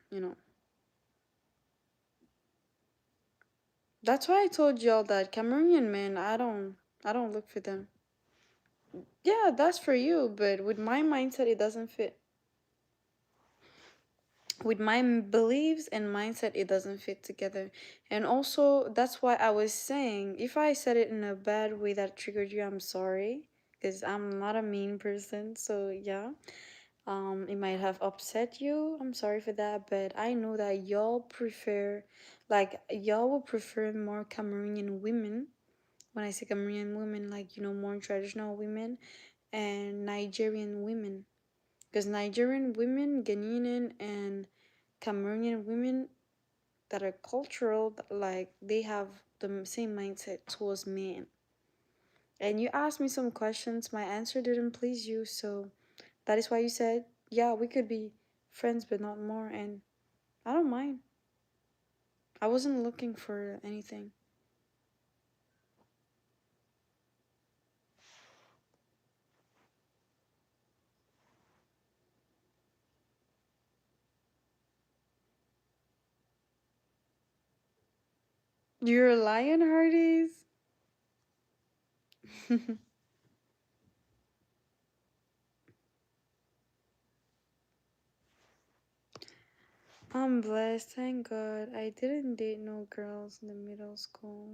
That's why I told y'all that Cameroonian men, I don't look for them. Yeah, that's for you, but with my mindset, it doesn't fit. with my beliefs and mindset, it doesn't fit together. And also, that's why I was saying, if I said it in a bad way that triggered you, I'm sorry, because I'm not a mean person. So yeah, it might have upset you. I'm sorry for that, but I know that y'all prefer, like, y'all will prefer more Cameroonian women. When I say Cameroonian women, like, more traditional women, and Nigerian women. Because Nigerian women, Ghanaian, and Cameroonian women that are cultural, like, they have the same mindset towards men. And you asked me some questions, my answer didn't please you, so that is why you said, yeah, we could be friends, but not more. And I don't mind. I wasn't looking for anything. You're a lion, Hardee's? I'm blessed, thank God. I didn't date no girls in the middle school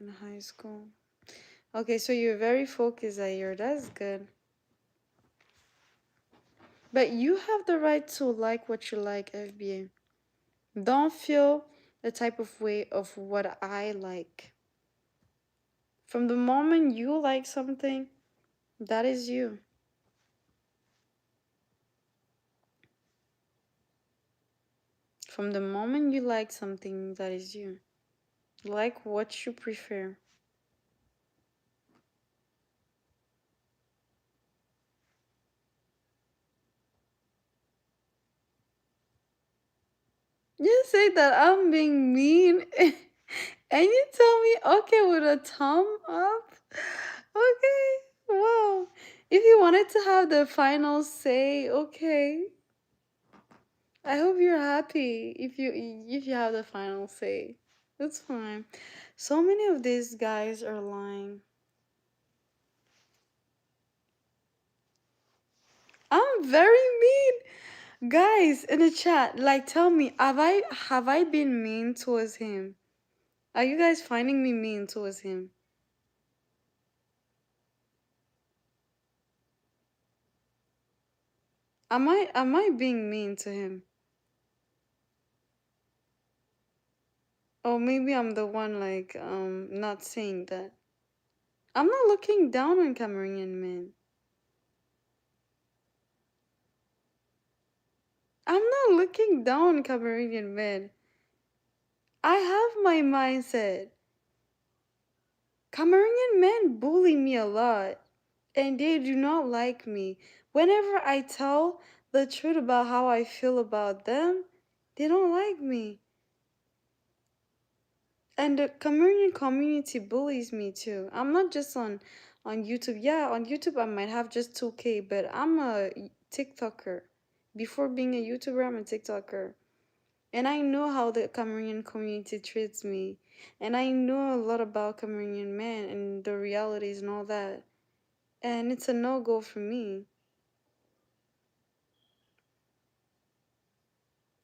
and high school. Okay, so you're very focused, Ayer. That's good. But you have the right to like what you like, FBA. Don't feel the type of way of what I like. From the moment you like something, that is you. From the moment you like something, that is you. Like what you prefer. You say that I'm being mean and you tell me okay with a thumb up? Okay, wow. If you wanted to have the final say, okay. I hope you're happy if you have the final say. That's fine. So many of these guys are lying. I'm very mean. Guys in the chat, like, tell me, have I been mean towards him? Are you guys finding me mean towards him? Am I being mean to him? Or maybe I'm the one, like, not saying that. I'm not looking down on Cameroonian men. I'm not looking down on Cameroonian men. I have my mindset. Cameroonian men bully me a lot, and they do not like me. Whenever I tell the truth about how I feel about them, they don't like me. And the Cameroonian community bullies me too. I'm not just on YouTube. Yeah, on YouTube I might have just 2K, but I'm a TikToker. Before being a YouTuber, I'm a TikToker. And I know how the Cameroonian community treats me. And I know a lot about Cameroonian men and the realities and all that. And it's a no-go for me.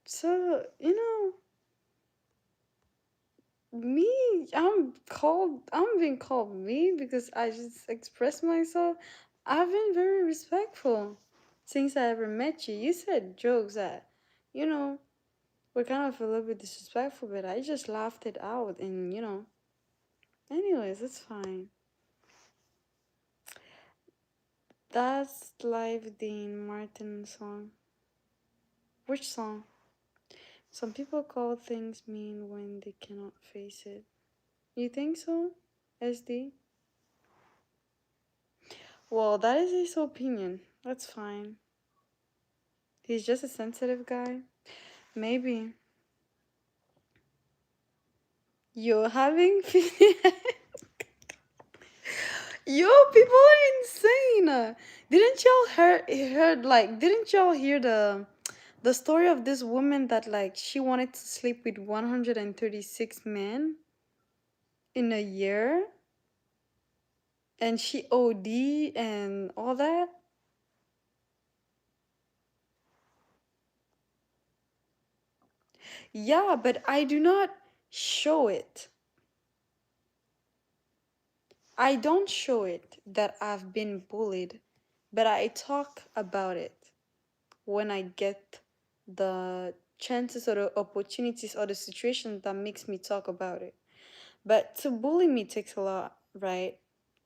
So, me, I'm being called me because I just express myself. I've been very respectful since I ever met you. You said jokes that, you know, were kind of a little bit disrespectful, but I just laughed it out and. Anyways, it's fine. That's Live Dean Martin song. Which song? Some people call things mean when they cannot face it. You think so, SD? Well, that is his opinion. That's fine. He's just a sensitive guy. Maybe. You're having 50. Yo, people are insane. Didn't y'all didn't y'all hear the story of this woman that, like, she wanted to sleep with 136 men in a year and she OD and all that? Yeah, but I do not show it. I don't show it that I've been bullied, but I talk about it when I get the chances or the opportunities or the situation that makes me talk about it. But to bully me takes a lot, right?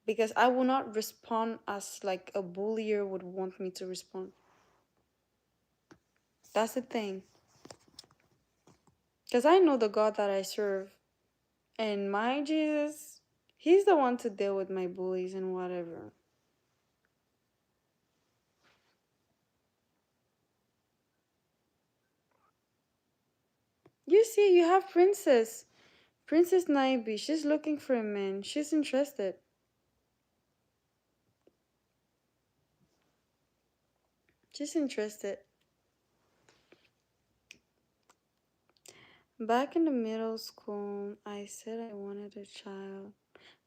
Because I will not respond as like a bullier would want me to respond. That's the thing. Because I know the God that I serve, and my Jesus, He's the one to deal with my bullies and whatever. You see, you have Princess Naibi. She's looking for a man. She's interested. She's interested. Back in the middle school, I said I wanted a child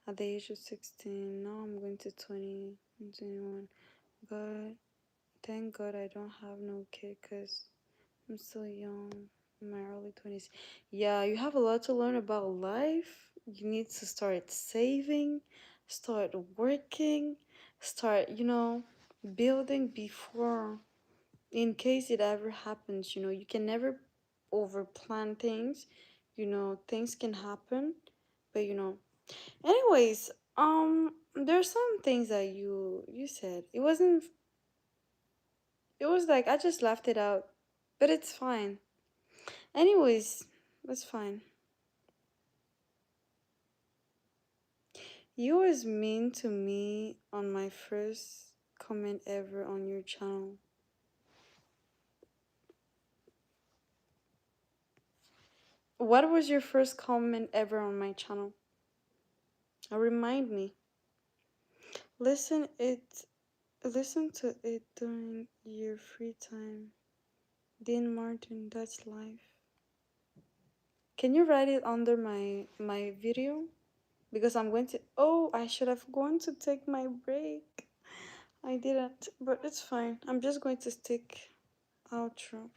at the age of 16. Now I'm going to 20 and 21. But thank God I don't have no kid because I'm still young, in my early 20s. Yeah, you have a lot to learn about life. You need to start saving, start working, start, building before, in case it ever happens. You can never over plan things. Things can happen, but anyways, there's some things that you said. It was like I just laughed it out, but it's fine. Anyways, that's fine. You was mean to me on my first comment ever on your channel. What was your first comment ever on my channel? Remind me. Listen it listen to it during your free time. Dean Martin, that's life. Can you write it under my video? Because I'm going to I should have gone to take my break. I didn't, but it's fine. I'm just going to stick outro.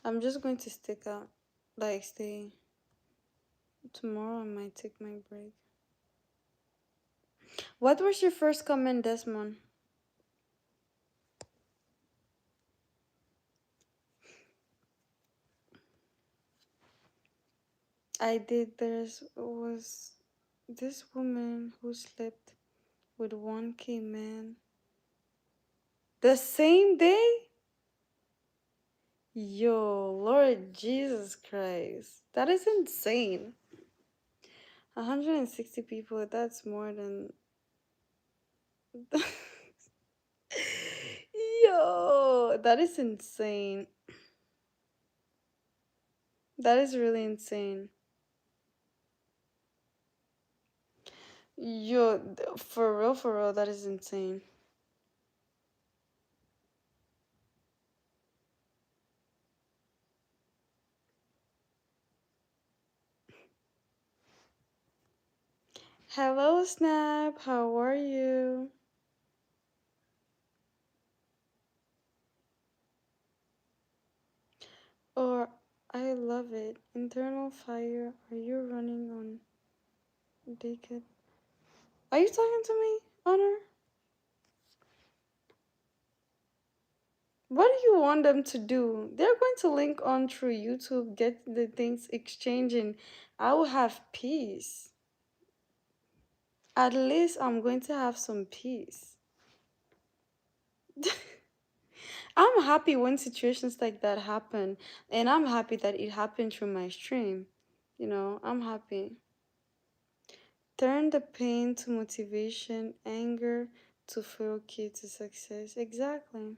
I'm just going to stick out, like stay. Tomorrow I might take my break. What was your first comment, Desmond? I did. There was this woman who slept with 1K man the same day. Yo, Lord Jesus Christ, that is insane. 160 people. That's more than. Yo, that is insane. That is really insane. Yo, for real, that is insane. Hello, Snap. How are you? Or I love it. Internal fire. Are you running on naked? Are you talking to me, Honor? What do you want them to do? They're going to link on through YouTube, get the things exchanging. I will have peace. At least I'm going to have some peace. I'm happy when situations like that happen, and I'm happy that it happened through my stream. I'm happy. Turn the pain to motivation, anger to fuel key to success. Exactly.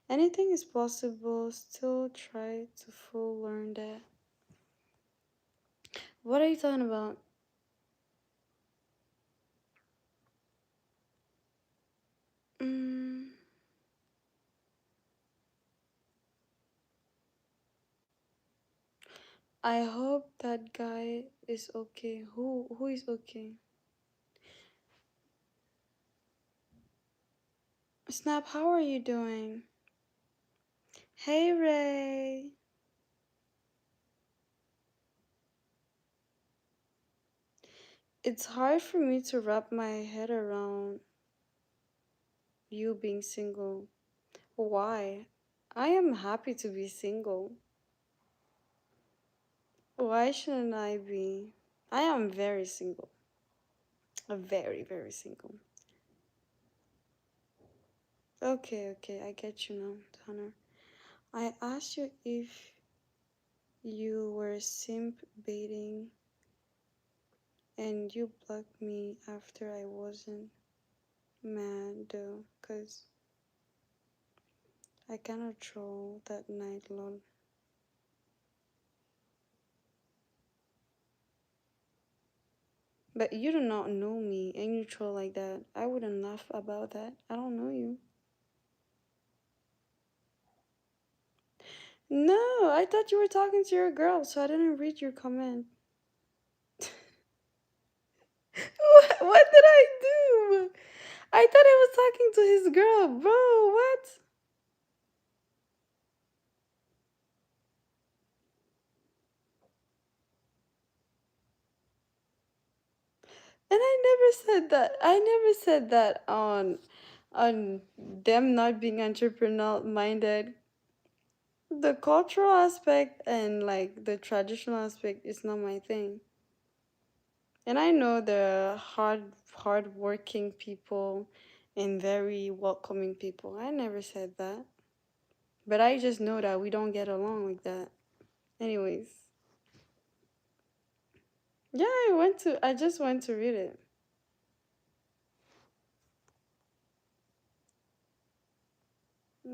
Anything is possible, still try to full learn that. What are you talking about? Mm, I hope that guy is okay. Who is okay? Snap, how are you doing? Hey, Ray. It's hard for me to wrap my head around you being single. Why? I am happy to be single. Why shouldn't I be? I am very single. Very, very single. Okay, okay, I get you now, Tanner. I asked you if you were simp baiting and you blocked me after I wasn't mad though, cause I kinda troll that night, lol. But you do not know me and you troll like that. I wouldn't laugh about that. I don't know you. No, I thought you were talking to your girl, so I didn't read your comment. What did I do? I thought I was talking to his girl, bro. What? And I never said that. I never said that on them not being entrepreneurial minded. The cultural aspect and like the traditional aspect is not my thing. And I know they're hard working people and very welcoming people. I never said that. But I just know that we don't get along like that. Anyways. Yeah, I just went to read it.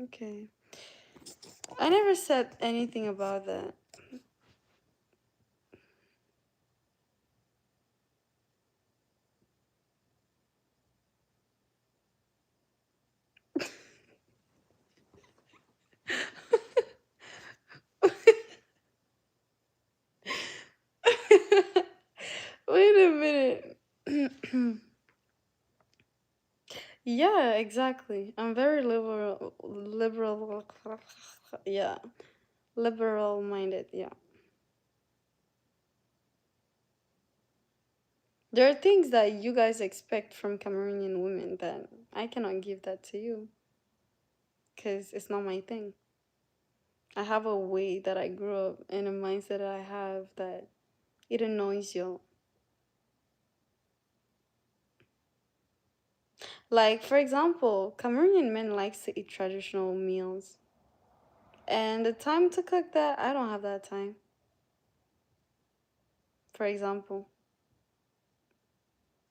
Okay. I never said anything about that. Wait a minute. Yeah, exactly. I'm very liberal, yeah, liberal minded, yeah. There are things that you guys expect from Cameroonian women that I cannot give that to you because it's not my thing. I have a way that I grew up and a mindset that I have that it annoys you. Like, for example, Cameroonian men likes to eat traditional meals. And the time to cook that, I don't have that time. For example.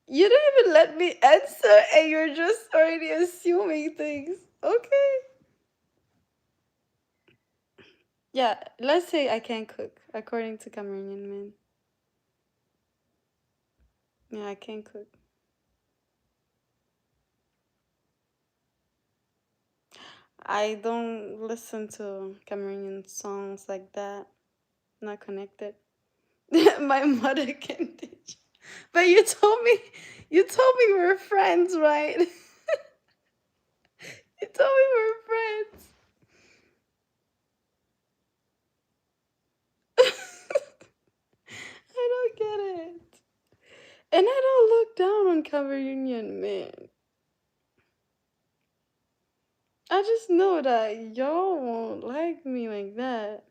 You didn't even let me answer and you're just already assuming things. Okay. Yeah, let's say I can't cook, according to Cameroonian men. Yeah, I can't cook. I don't listen to Cameroonian songs like that. Not connected. My mother can teach. But you told me we were friends, right? You told me we were friends. I don't get it. And I don't look down on Cameroonian men. I just know that y'all won't like me like that.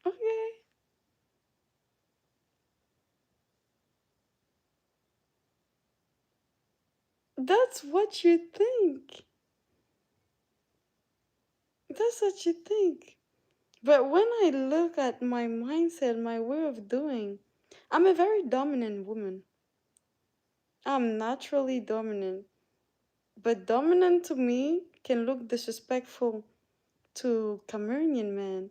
Okay. That's what you think. That's what you think. But when I look at my mindset, my way of doing, I'm a very dominant woman. I'm naturally dominant. But dominant to me can look disrespectful to Cameroonian men.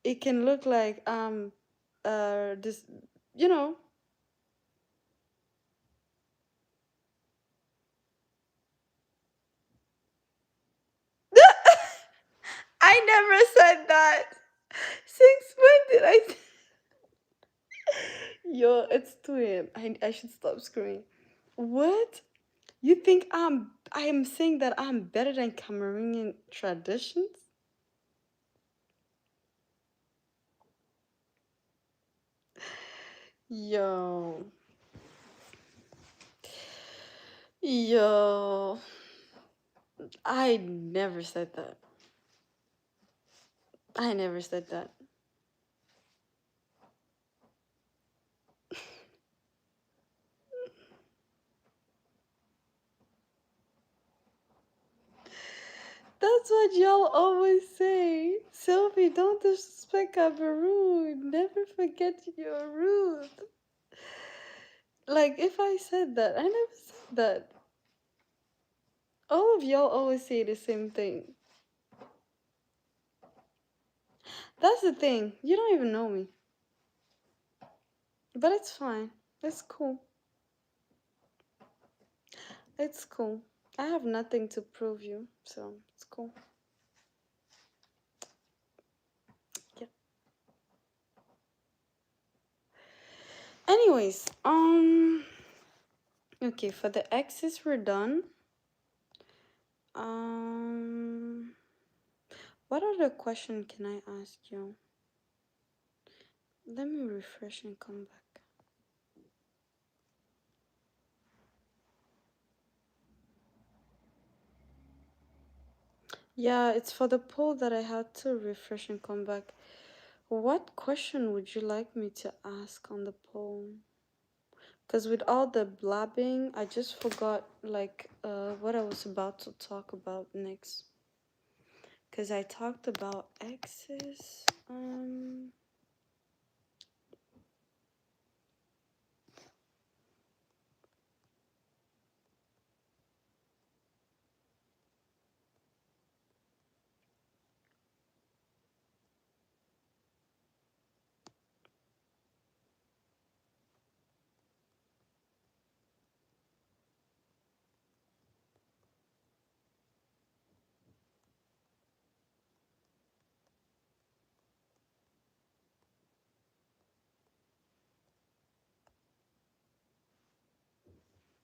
It can look like this, you know. I never said that. Since when did I? Yo, it's 2 a.m. I should stop screaming. What? You think I am saying that I'm better than Cameroonian traditions? Yo. Yo. I never said that. I never said that. That's what y'all always say. Sylvie, don't disrespect Cameroon. Never forget your roots. Like, if I said that, I never said that. All of y'all always say the same thing. That's the thing. You don't even know me. But it's fine. It's cool. It's cool. I have nothing to prove you, so it's cool. Yeah. Anyways, okay, for the exes we're done. Um, what other question can I ask you? Let me refresh and come back. Yeah, it's for the poll that I had to refresh and come back. What question would you like me to ask on the poll? Because with all the blabbing, I just forgot like what I was about to talk about next. Because I talked about exes.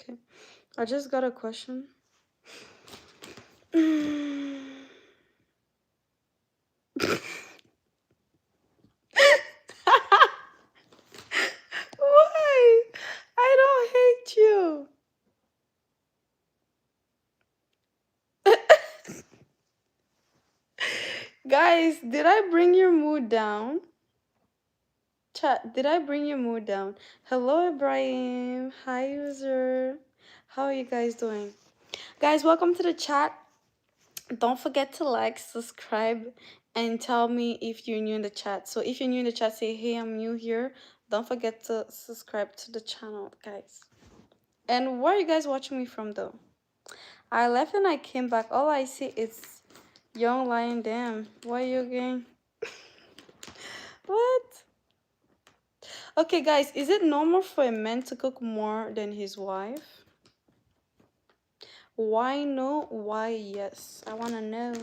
Okay, I just got a question. Why? I don't hate you. Guys, did I bring your mood down? Chat, did I bring your mood down? Hello, Ibrahim. Hi, user. How are you guys doing? Guys, welcome to the chat. Don't forget to like, subscribe, and tell me if you're new in the chat. So if you're new in the chat, say, hey, I'm new here. Don't forget to subscribe to the channel, guys. And where are you guys watching me from, though? I left and I came back. All I see is Young Lion. Damn. Why you again? What? Okay, guys, is it normal for a man to cook more than his wife? Why no? Why yes? I want to know.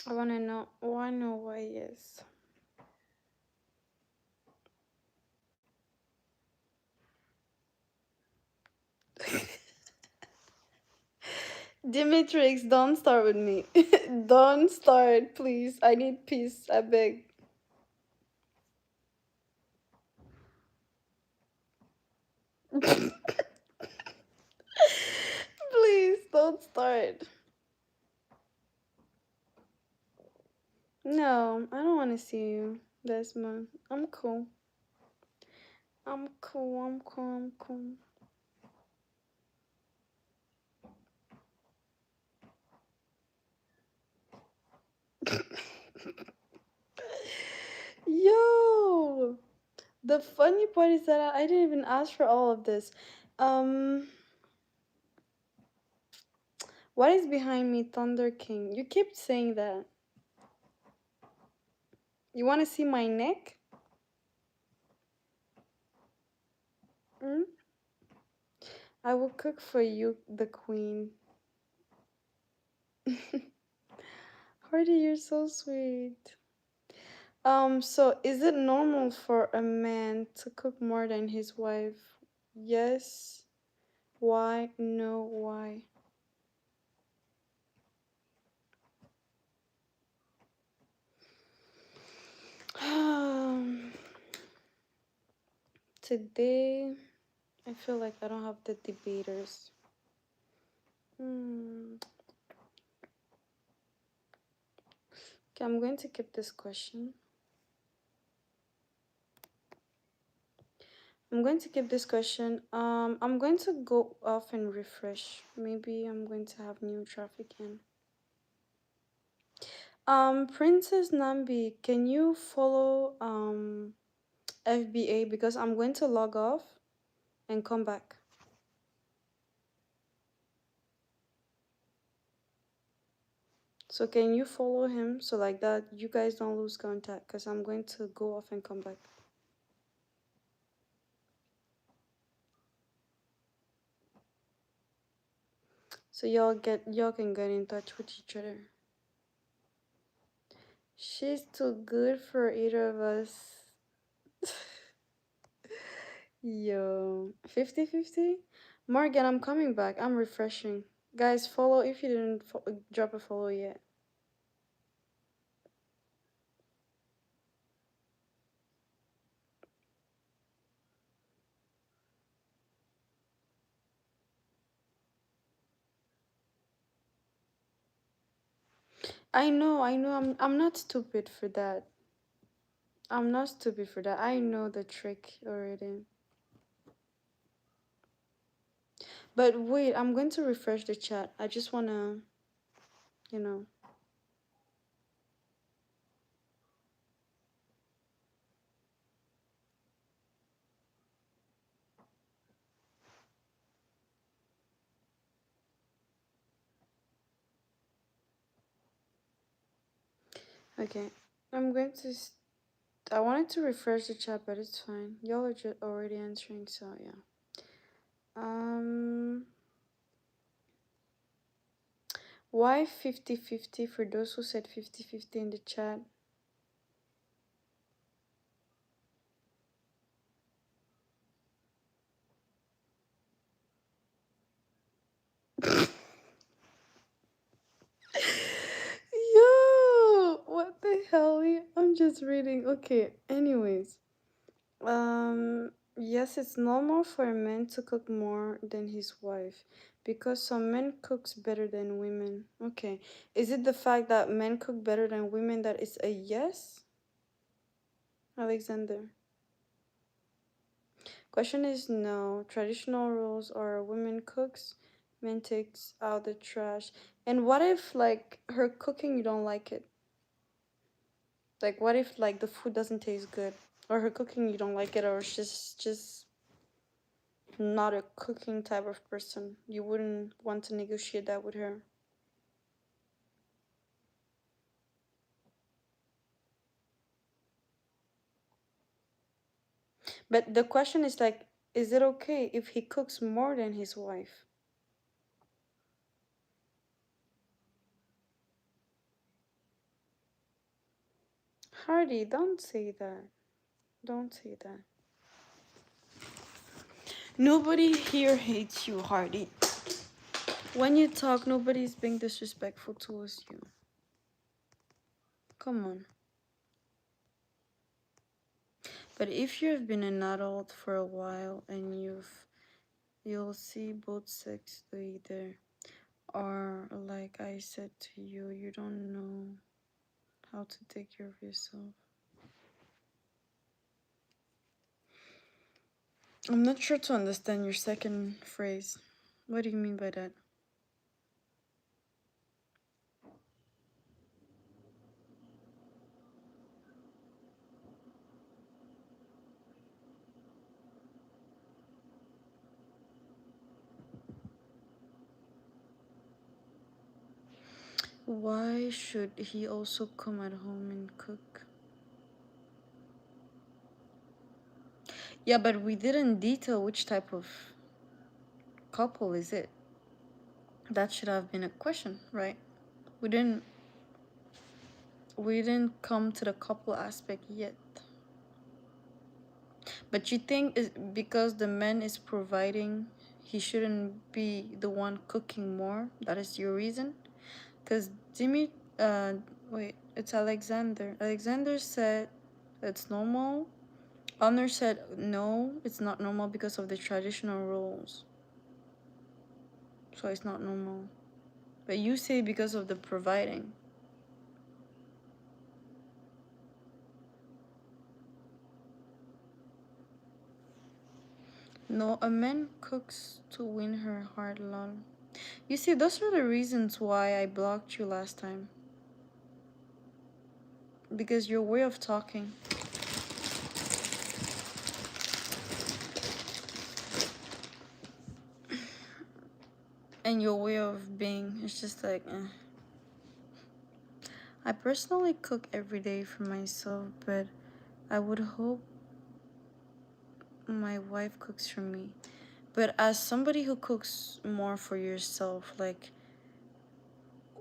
I want to know. Why no? Why yes? Dimitrix, don't start with me. Don't start, please. I need peace. I beg. Please don't start. No, I don't want to see you, Desmond. I'm cool. I'm cool. I'm cool. I'm cool. Yo, the funny part is that I didn't even ask for all of this. Um, what is behind me, Thunder King? You keep saying that. You want to see my neck? Hmm? I will cook for you, the queen. Hardy, you're so sweet. So is it normal for a man to cook more than his wife? Yes. Why? No. Why? Today, I feel like I don't have the debaters. Hmm. Okay, I'm going to keep this question. I'm going to keep this question. I'm going to go off and refresh. Maybe I'm going to have new traffic in. Princess Nambi, can you follow FBA because I'm going to log off and come back. So can you follow him so like that you guys don't lose contact because I'm going to go off and come back. So y'all can get in touch with each other. She's too good for either of us. Yo, 50-50? Morgan, I'm coming back. I'm refreshing. Guys, follow if you didn't drop a follow yet. I know, I'm not stupid for that. I'm not stupid for that. I know the trick already. But wait, I'm going to refresh the chat. I just wanna, you know. Okay, I'm going to. I wanted to refresh the chat, but it's fine. Y'all are just already answering, so yeah. Why 50-50 for those who said 50-50 in the chat? Yo, what the hell? I'm just reading. Okay, anyways. Yes, it's normal for a man to cook more than his wife because some men cooks better than women. Okay. Is it the fact that men cook better than women that is a yes? Alexander. Question is no. Traditional rules are women cooks, men takes out the trash. And what if like her cooking you don't like it? Like what if like the food doesn't taste good? Or her cooking you don't like it or she's just not a cooking type of person. You wouldn't want to negotiate that with her. But the question is like, is it okay if he cooks more than his wife? Hardy, don't say that. Don't say that. Nobody here hates you, Hardy. When you talk, nobody's being disrespectful towards you. Come on. But if you've been an adult for a while and you'll see both sex do either, or like I said to you, you don't know how to take care of yourself. I'm not sure to understand your second phrase. What do you mean by that? Why should he also come at home and cook? Yeah, but we didn't detail which type of couple is it. That should have been a question, right? We didn't. We didn't come to the couple aspect yet. But you think is because the man is providing, he shouldn't be the one cooking more? That is your reason? Because Jimmy, wait, it's Alexander. Alexander said it's normal. Honor said no, it's not normal because of the traditional rules. So it's not normal. But you say because of the providing. No, a man cooks to win her heart, lol. You see, those are the reasons why I blocked you last time. Because your way of talking. And your way of being, it's just like, eh. I personally cook every day for myself, but I would hope my wife cooks for me. But as somebody who cooks more for yourself, like,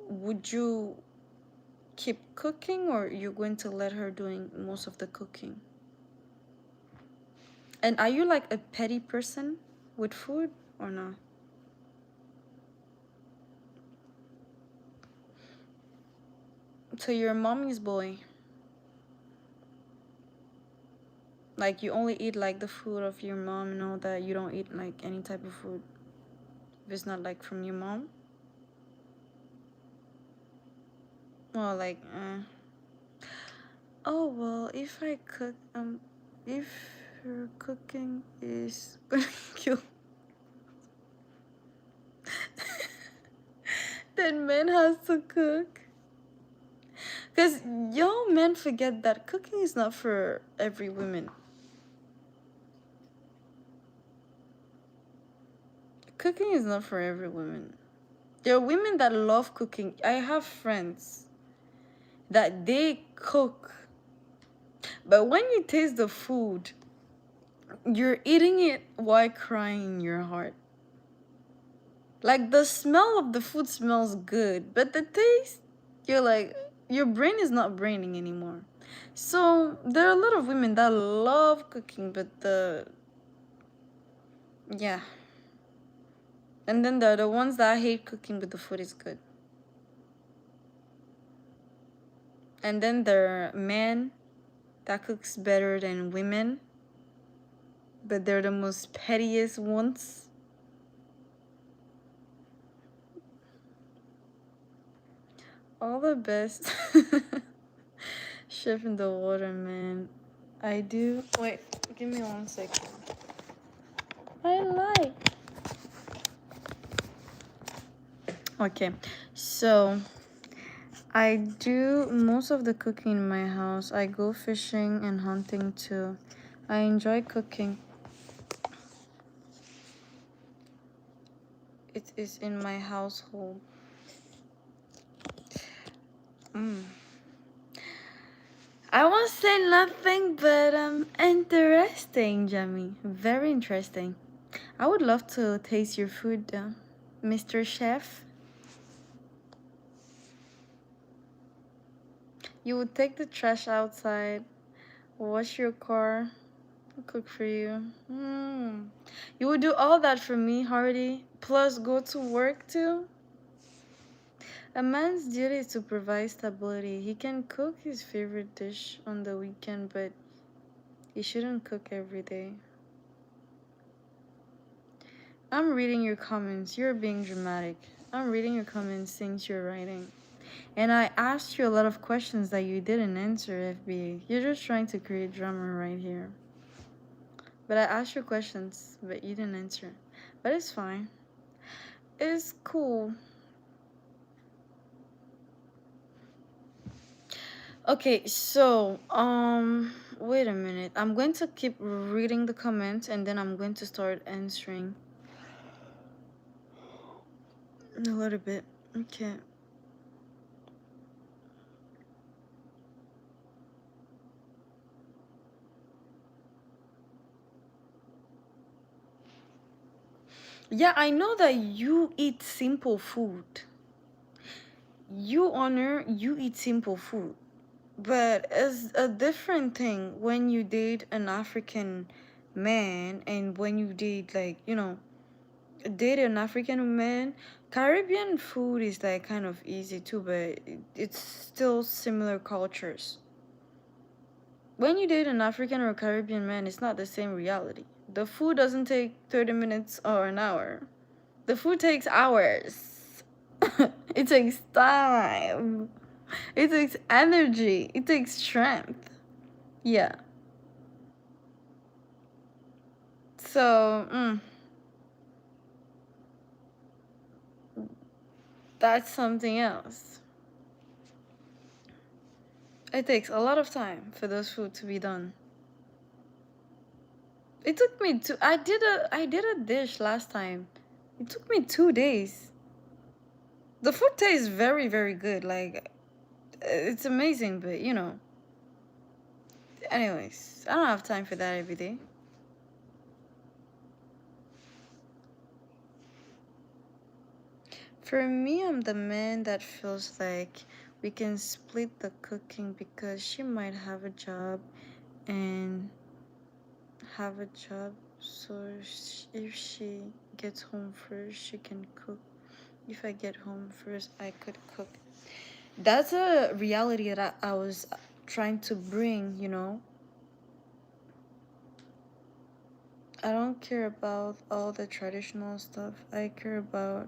would you keep cooking or you're going to let her doing most of the cooking? And are you like a petty person with food or not? So you're a mommy's boy. Like you only eat like the food of your mom and all that. You don't eat like any type of food if it's not like from your mom. Well, like, oh well, if I cook, if her cooking is gonna kill, then men has to cook. Cause y'all men forget that cooking is not for every woman. Cooking is not for every woman. There are women that love cooking. I have friends that they cook, but when you taste the food, you're eating it while crying in your heart. Like the smell of the food smells good, but the taste, you're like, your brain is not braining anymore. So there are a lot of women that love cooking, but yeah. And then there are the ones that hate cooking, but the food is good. And then there are men that cooks better than women, but they're the most pettiest ones. All the best. Chef in the water, man. I do. Wait, give me 1 second. I like. Okay, so I do most of the cooking in my house. I go fishing and hunting too. I enjoy cooking. It is in my household. I won't say nothing, but interesting, Jamie. Very interesting. I would love to taste your food, Mr. Chef. You would take the trash outside, wash your car, cook for you. You would do all that for me, Hardy, plus go to work too? A man's duty is to provide stability. He can cook his favorite dish on the weekend, but he shouldn't cook every day. I'm reading your comments. You're being dramatic. I'm reading your comments, things you're writing. And I asked you a lot of questions that you didn't answer, FBA. You're just trying to create drama right here. But I asked you questions, but you didn't answer. But it's fine. It's cool. Okay, so, wait a minute. I'm going to keep reading the comments and then I'm going to start answering. A little bit. Okay. Yeah, I know that you eat simple food. You eat simple food. But it's a different thing when you date an African man and when you date, like, date an African man. Caribbean food is like kind of easy too, but it's still similar cultures. When you date an African or Caribbean man, it's not the same reality. The food doesn't take 30 minutes or an hour. The food takes hours. It takes time. It takes energy. It takes strength. Yeah. So, that's something else. It takes a lot of time for those food to be done. It took me I did a dish last time. It took me 2 days. The food tastes very, very good. Like, it's amazing, but anyways, I don't have time for that every day. For me, I'm the man that feels like we can split the cooking because she might have a job and have a job. So if she gets home first, she can cook. If I get home first, I could cook. That's a reality that I was trying to bring. I don't care about all the traditional stuff. I care about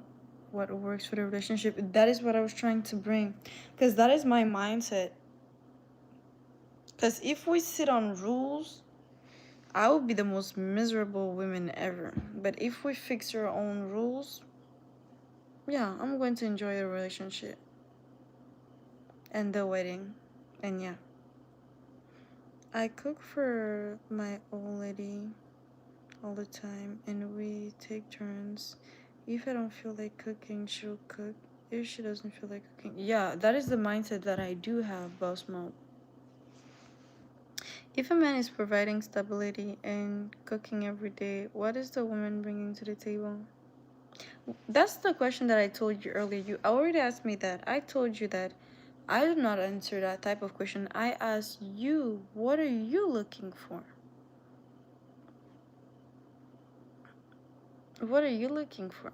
what works for the relationship. That is what I was trying to bring. Because that is my mindset. Because if we sit on rules, I would be the most miserable woman ever. But if we fix our own rules, yeah, I'm going to enjoy the relationship and the wedding. And yeah, I cook for my old lady all the time, and we take turns. If I don't feel like cooking, she'll cook. If she doesn't feel like cooking, yeah, that is the mindset that I do have, boss mom. If a man is providing stability and cooking every day, what is the woman bringing to the table? That's the question that I told you earlier. You already asked me that. I told you that I did not answer that type of question. I asked you, what are you looking for? What are you looking for?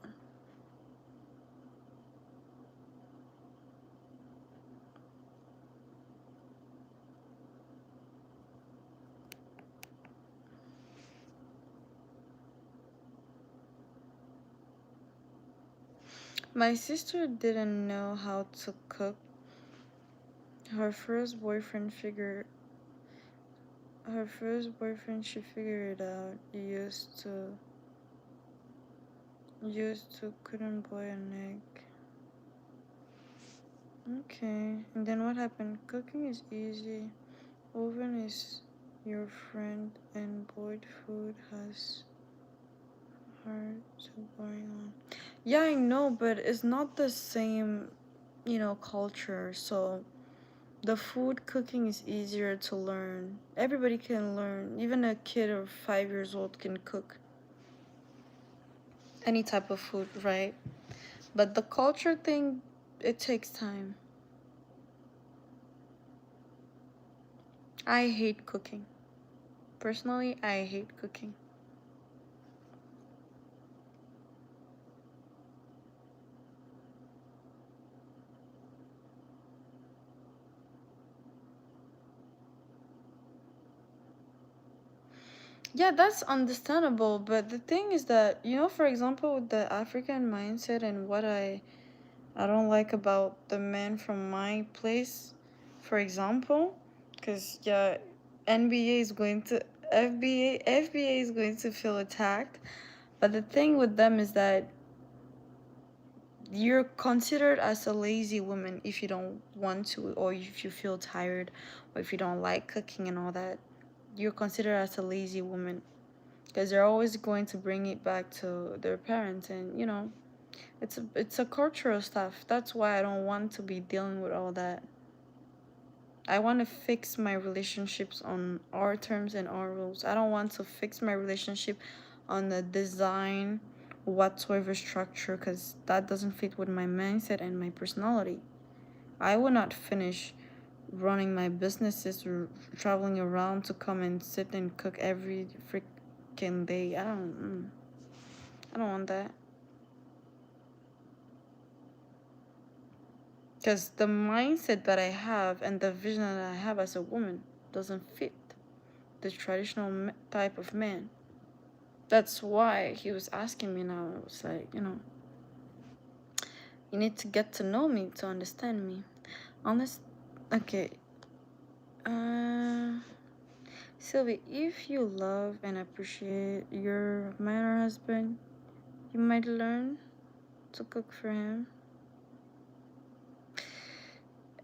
My sister didn't know how to cook. Her first boyfriend figured she figured it out. Used to couldn't boil an egg. Okay. And then what happened? Cooking is easy. Oven is your friend and boiled food has hard to boil on. Yeah, I know, but it's not the same, culture. So the food cooking is easier to learn. Everybody can learn. Even a kid of 5 years old can cook any type of food, right? But the culture thing, it takes time. I hate cooking. Personally, I hate cooking. Yeah, that's understandable, but the thing is that, for example, with the African mindset and what I don't like about the men from my place, for example, because yeah, NBA is going to FBA is going to feel attacked. But the thing with them is that you're considered as a lazy woman if you don't want to, or if you feel tired, or if you don't like cooking and all that. You're considered as a lazy woman because they're always going to bring it back to their parents, and it's a cultural stuff. That's why I don't want to be dealing with all that. I want to fix my relationships on our terms and our rules. I don't want to fix my relationship on the design whatsoever structure, because that doesn't fit with my mindset and my personality. I will not finish running my businesses or traveling around to come and sit and cook every freaking day. I don't want that. Because the mindset that I have and the vision that I have as a woman doesn't fit the traditional type of man. That's why he was asking me now. I was like, you need to get to know me to understand me. Okay. Sylvie, if you love and appreciate your man or husband, you might learn to cook for him.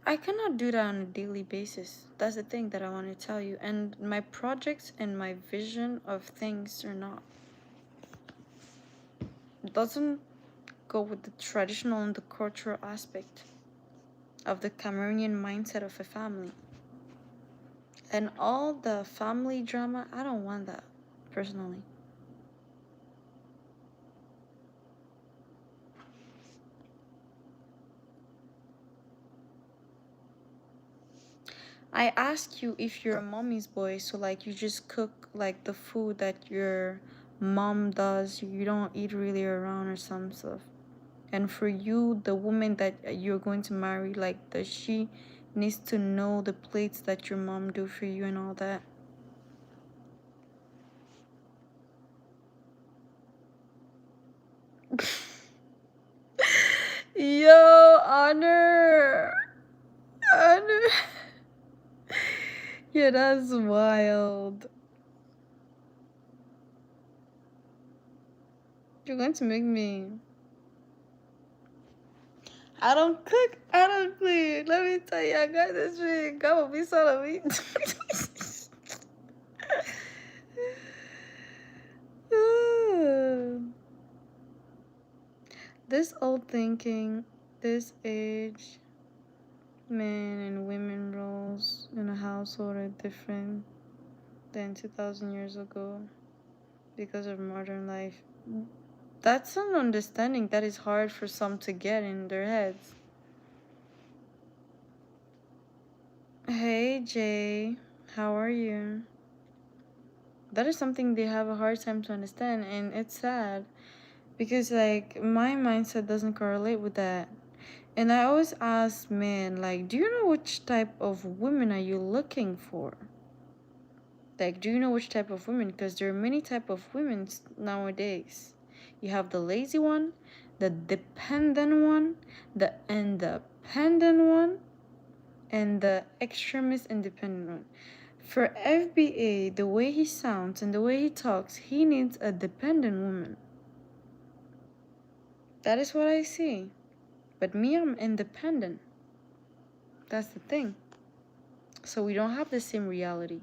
I cannot do that on a daily basis. That's the thing that I want to tell you. And my projects and my vision of things are not. It doesn't go with the traditional and the cultural aspect of the Cameroonian mindset of a family. And all the family drama, I don't want that, personally. I ask you if you're a mommy's boy, so like you just cook like the food that your mom does, you don't eat really around or some stuff. And for you, the woman that you're going to marry, like does she needs to know the plates that your mom do for you and all that? Yo, Honor. Yeah, that's wild. You're going to make me. I don't cook. I don't clean. Let me tell you, I got this big. Come on, be son of me. This old thinking, this age, men and women roles in a household are different than 2,000 years ago because of modern life. That's an understanding that is hard for some to get in their heads. Hey Jay, how are you? That is something they have a hard time to understand, and it's sad because like my mindset doesn't correlate with that. And I always ask men, like, do you know which type of women are you looking for? Like, do you know which type of women? Because there are many type of women nowadays. You have the lazy one, the dependent one, the independent one, and the extremist independent one. For FBA, the way he sounds and the way he talks, he needs a dependent woman. That is what I see. But me, I'm independent. That's the thing. So we don't have the same reality.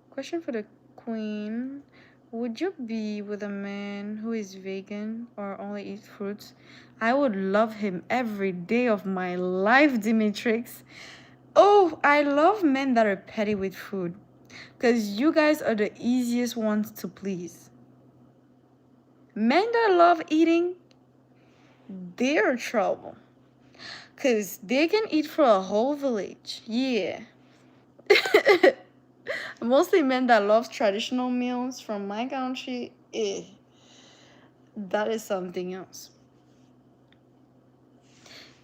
Question for the queen. Would you be with a man who is vegan or only eats fruits? I would love him every day of my life, Dimitrix. Oh, I love men that are petty with food. Because you guys are the easiest ones to please. Men that love eating, they're trouble. Because they can eat for a whole village. Yeah. Mostly men that love traditional meals from my country. That is something else.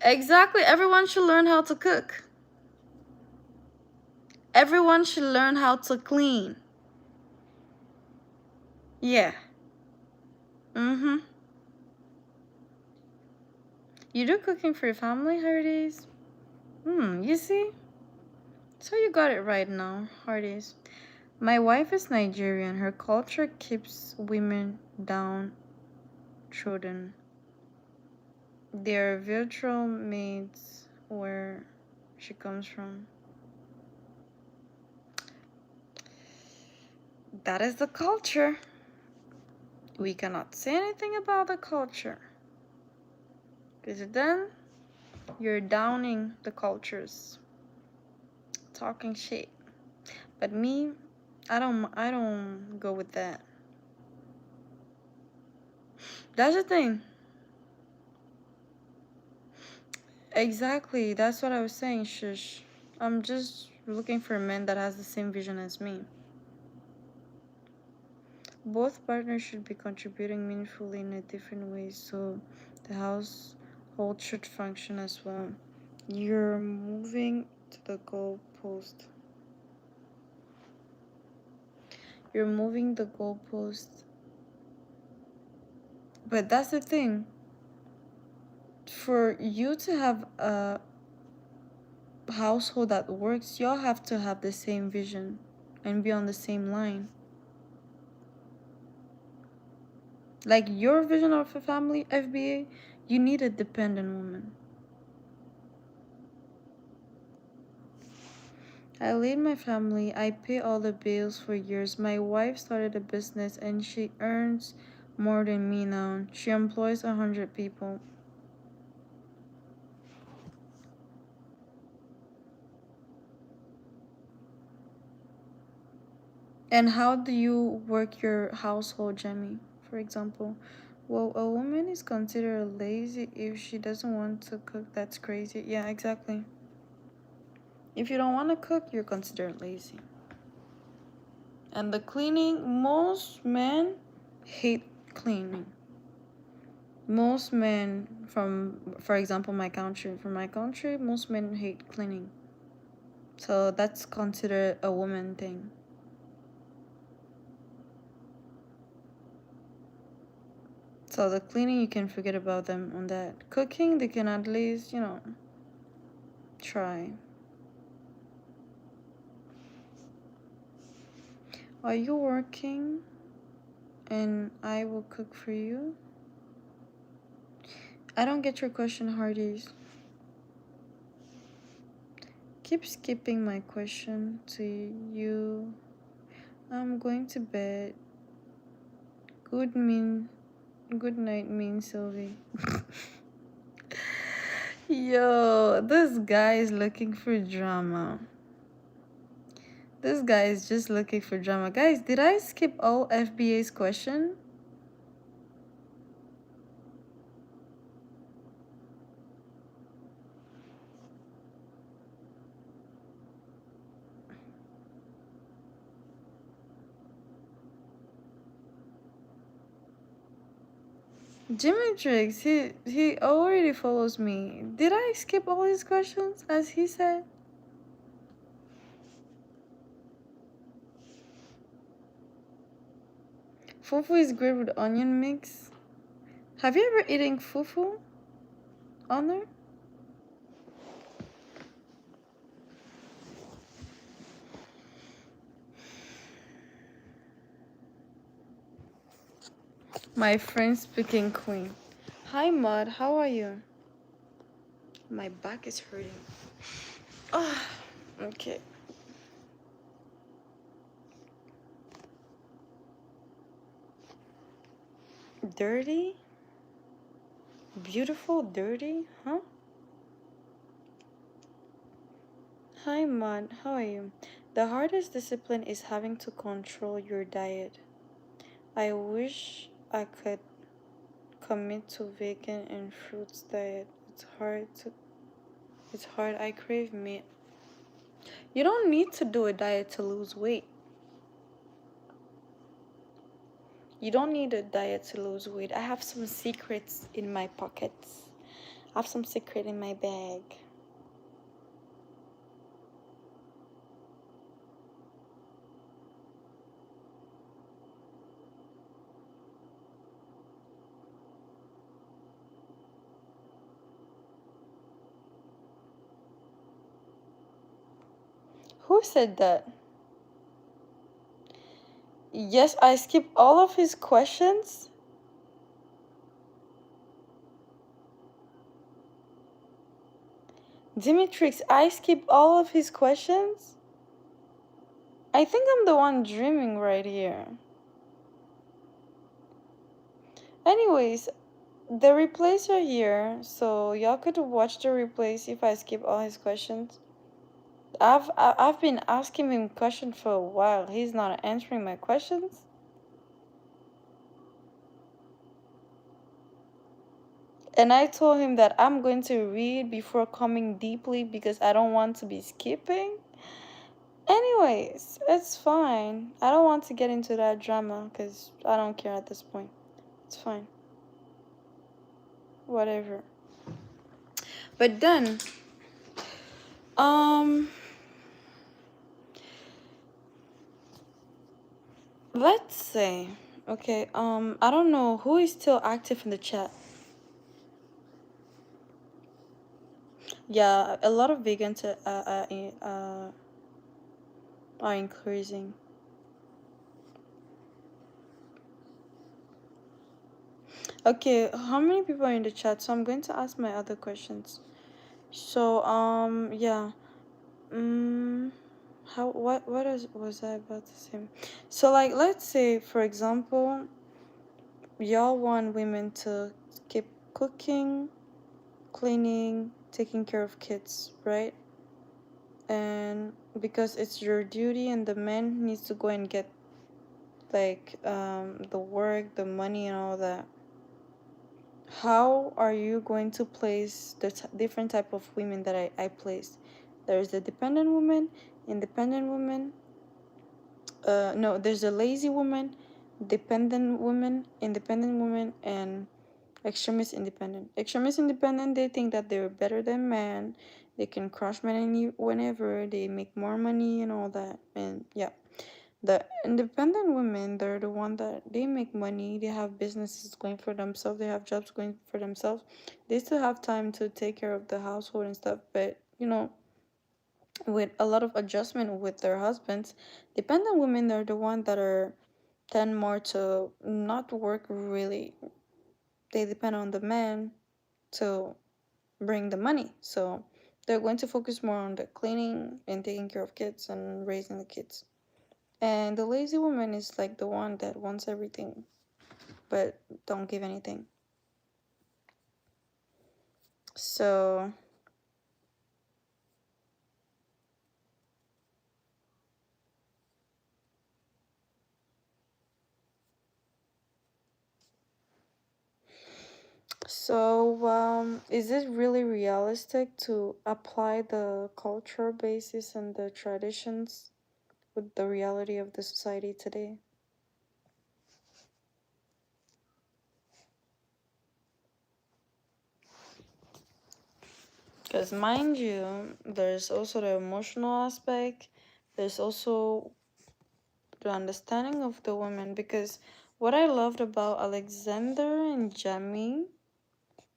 Exactly. Everyone should learn how to cook. Everyone should learn how to clean. Yeah. Mm-hmm. You do cooking for your family, Hardies? You see? So you got it right now, Hardies. My wife is Nigerian. Her culture keeps women downtrodden. They're virtual maids where she comes from. That is the culture. We cannot say anything about the culture. Because then you're downing the cultures. Talking shit. But me, I don't go with that. That's the thing. Exactly. That's what I was saying, shush. I'm just looking for a man that has the same vision as me. Both partners should be contributing meaningfully in a different way, so the household should function as well. You're moving to the goalpost. You're moving the goalpost. But that's the thing. For you to have a household that works, y'all have to have the same vision and be on the same line. Like your vision of a family, FBA, you need a dependent woman. I lead my family. I pay all the bills for years. My wife started a business and she earns more than me now. She employs 100 people. And how do you work your household, Jamie? For example, well, a woman is considered lazy if she doesn't want to cook. That's crazy. Yeah, exactly. If you don't want to cook, you're considered lazy. And the cleaning, most men hate cleaning. Most men from, for example, my country, most men hate cleaning. So that's considered a woman thing. So the cleaning, you can forget about them on that. Cooking, they can at least, try. Are you working and I will cook for you? I don't get your question, Hardee's. Keep skipping my question to you. I'm going to bed. Good night mean Sylvie. Yo, this guy is looking for drama. This guy is just looking for drama. Guys, did I skip all FBA's question? Jimmy Tricks, he already follows me. Did I skip all his questions as he said? Fufu is great with onion mix. Have you ever eaten fufu? Honor? My friend speaking queen. Hi Mud, how are you? My back is hurting. Ah, okay. Dirty? Beautiful, dirty? Huh? Hi Mud, how are you? The hardest discipline is having to control your diet. I wish I could commit to vegan and fruits diet. It's hard. I crave meat. You don't need to do a diet to lose weight. You don't need a diet to lose weight. I have some secrets in my pockets. I have some secret in my bag. Who said that? Yes, I skipped all of his questions. Dimitrix, I skipped all of his questions? I think I'm the one dreaming right here. Anyways, the replays are here, so y'all could watch the replays if I skip all his questions. I've been asking him questions for a while. He's not answering my questions. And I told him that I'm going to read before coming deeply because I don't want to be skipping. Anyways, it's fine. I don't want to get into that drama because I don't care at this point. It's fine. Whatever. But then, um, let's say, okay, I don't know who is still active in the chat. Yeah, a lot of vegans are increasing. Okay, how many people are in the chat? So I'm going to ask my other questions. So yeah. Mm, how was I about to say? So like let's say for example, y'all want women to keep cooking, cleaning, taking care of kids, right? And because it's your duty and the man needs to go and get like the work, the money and all that. How are you going to place the different type of women that I placed? There's the dependent woman, independent woman, no, there's a lazy woman, dependent woman, independent woman, and extremist independent. Extremist independent, they think that they're better than men. They can crush men whenever they make more money and all that. And yeah, the independent women, they're the one that they make money. They have businesses going for themselves. They have jobs going for themselves. They still have time to take care of the household and stuff. But you know, with a lot of adjustment with their husbands, dependent women are the ones that are tend more to not work really. They depend on the man to bring the money. So they're going to focus more on the cleaning and taking care of kids and raising the kids. And the lazy woman is like the one that wants everything but don't give anything. So is it really realistic to apply the cultural basis and the traditions with the reality of the society today? Because, mind you, there's also the emotional aspect, there's also the understanding of the women. Because what I loved about Alexander and Jamie,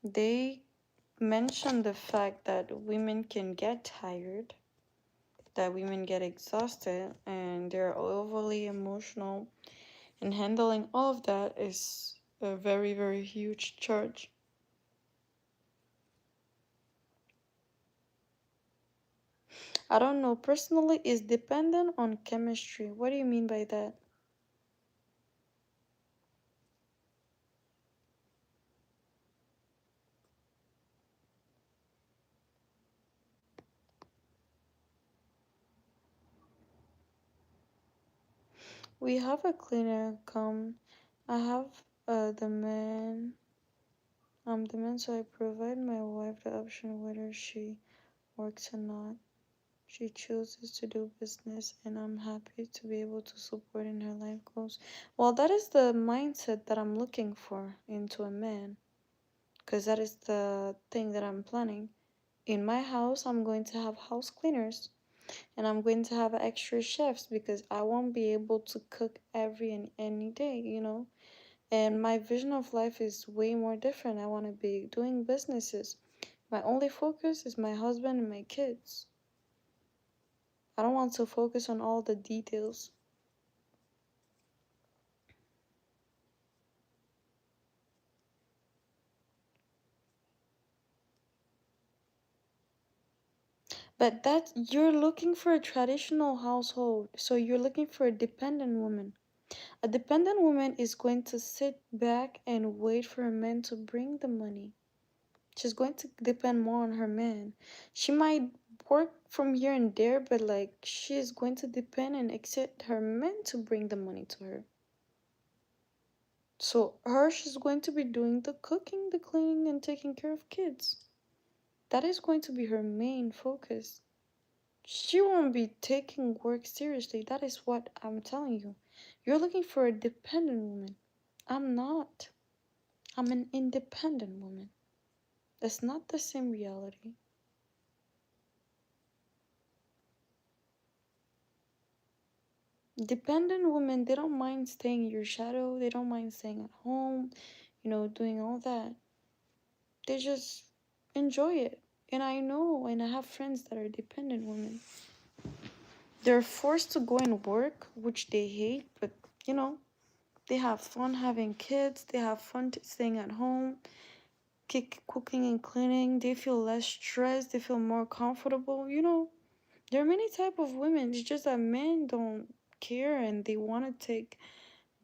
they mentioned the fact that women can get tired, that women get exhausted, and they're overly emotional. And handling all of that is a very, very huge charge. I don't know. Personally, it's dependent on chemistry. What do you mean by that? We have a cleaner come. I have the man, so I provide my wife the option whether she works or not. She chooses to do business, and I'm happy to be able to support in her life goals. Well, that is the mindset that I'm looking for into a man, because that is the thing that I'm planning. In my house, I'm going to have house cleaners, and I'm going to have extra chefs because I won't be able to cook every and any day, you know. And my vision of life is way more different. I want to be doing businesses. My only focus is my husband and my kids. I don't want to focus on all the details. But that you're looking for a traditional household. So you're looking for a dependent woman. A dependent woman is going to sit back and wait for a man to bring the money. She's going to depend more on her man. She might work from here and there, but like she is going to depend and accept her man to bring the money to her. So her, she's going to be doing the cooking, the cleaning, and taking care of kids. That is going to be her main focus. She won't be taking work seriously. That is what I'm telling you. You're looking for a dependent woman. I'm not. I'm an independent woman. That's not the same reality. Dependent women, they don't mind staying in your shadow. They don't mind staying at home, doing all that. They just enjoy it. And I know, and I have friends that are dependent women. They're forced to go and work, which they hate, but they have fun having kids. They have fun staying at home, cooking and cleaning. They feel less stressed. They feel more comfortable. There are many type of women. It's just that men don't care and they want to take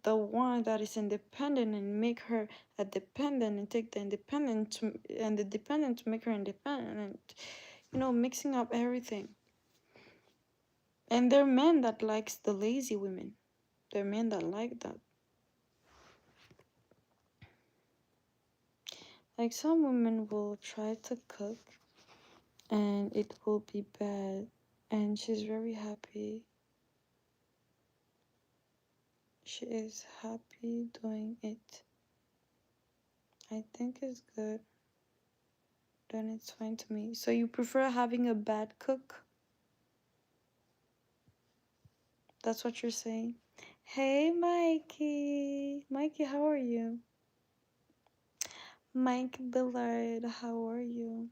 the one that is independent and make her a dependent and take the independent and the dependent to make her independent. Mixing up everything. And there are men that likes the lazy women. There are men that like that. Like some women will try to cook and it will be bad and she's very happy. She is happy doing it. I think it's good. Then it's fine to me. So you prefer having a bad cook? That's what you're saying? Hey, Mikey. Mikey, how are you? Mike Billard, how are you?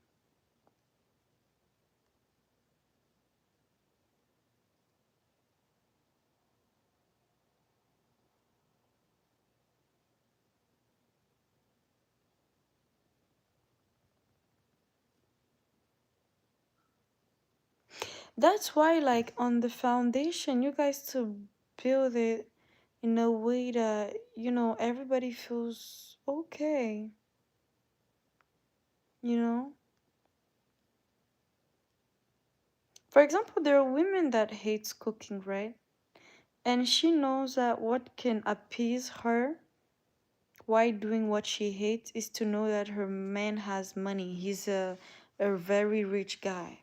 That's why, like, on the foundation, you guys to build it in a way that, everybody feels okay, you know? For example, there are women that hates cooking, right? And she knows that what can appease her why doing what she hates is to know that her man has money. He's a very rich guy.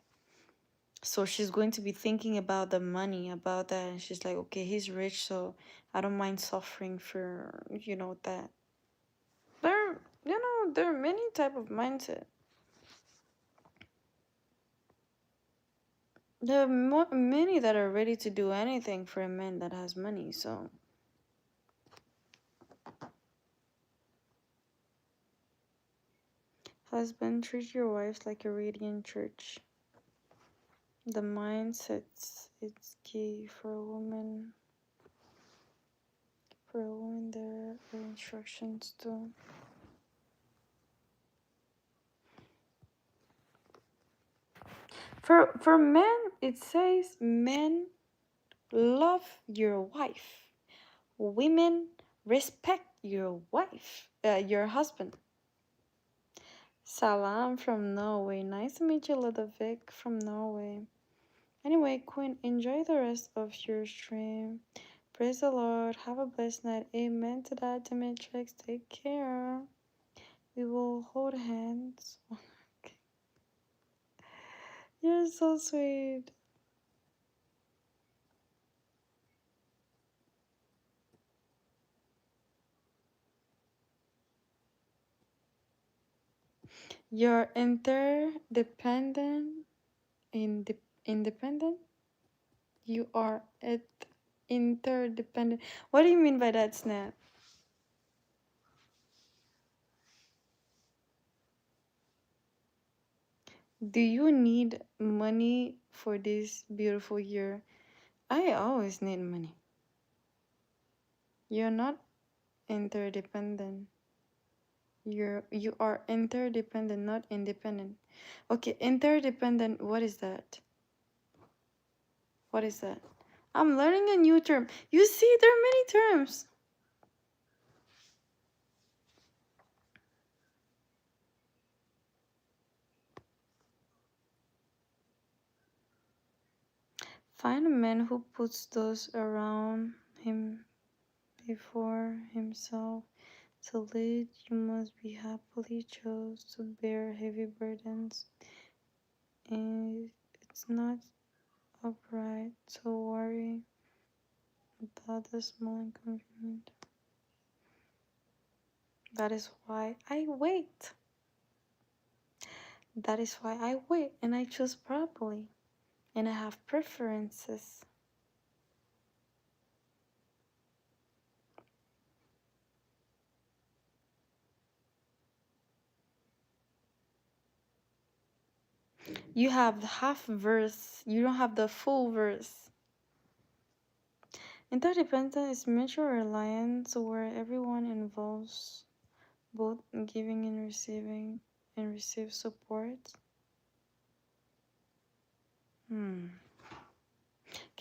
So she's going to be thinking about the money, about that, and she's like, okay, he's rich, so I don't mind suffering for, that. There are many type of mindset. There are many that are ready to do anything for a man that has money, so. Husband, treat your wives like a radiant church. The mindset it's key for a woman. For a woman, there are instructions too. For men, it says men love your wife. Women respect your wife, your husband. Salam from Norway. Nice to meet you, Ludovic from Norway. Anyway, Queen, enjoy the rest of your stream. Praise the Lord. Have a blessed night. Amen to that, Demetrix. Take care. We will hold hands. You're so sweet. You're interdependent. Independent? You are interdependent. What do you mean by that, Snap? Do you need money for this beautiful year? I always need money. You're not interdependent. You are interdependent, not independent. Okay, interdependent, what is that? What is that? I'm learning a new term. You see, there are many terms. Find a man who puts those around him before himself. To lead, you must be happily chose to bear heavy burdens, and it's not upright to worry about the small inconvenience. That is why I wait. That is why I wait and I choose properly and I have preferences. You have the half verse, you don't have the full verse. Interdependence is mutual reliance where everyone involves both giving and receive support. Can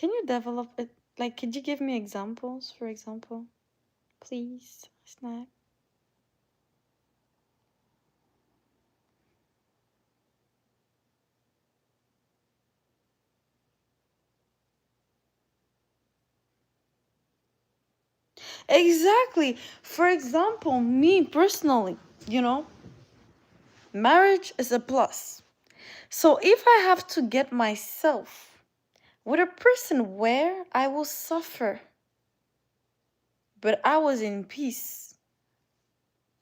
you develop it? Like, could you give me examples, for example? Please, Snap. Exactly. For example, me personally, marriage is a plus. So if I have to get myself with a person where I will suffer, but I was in peace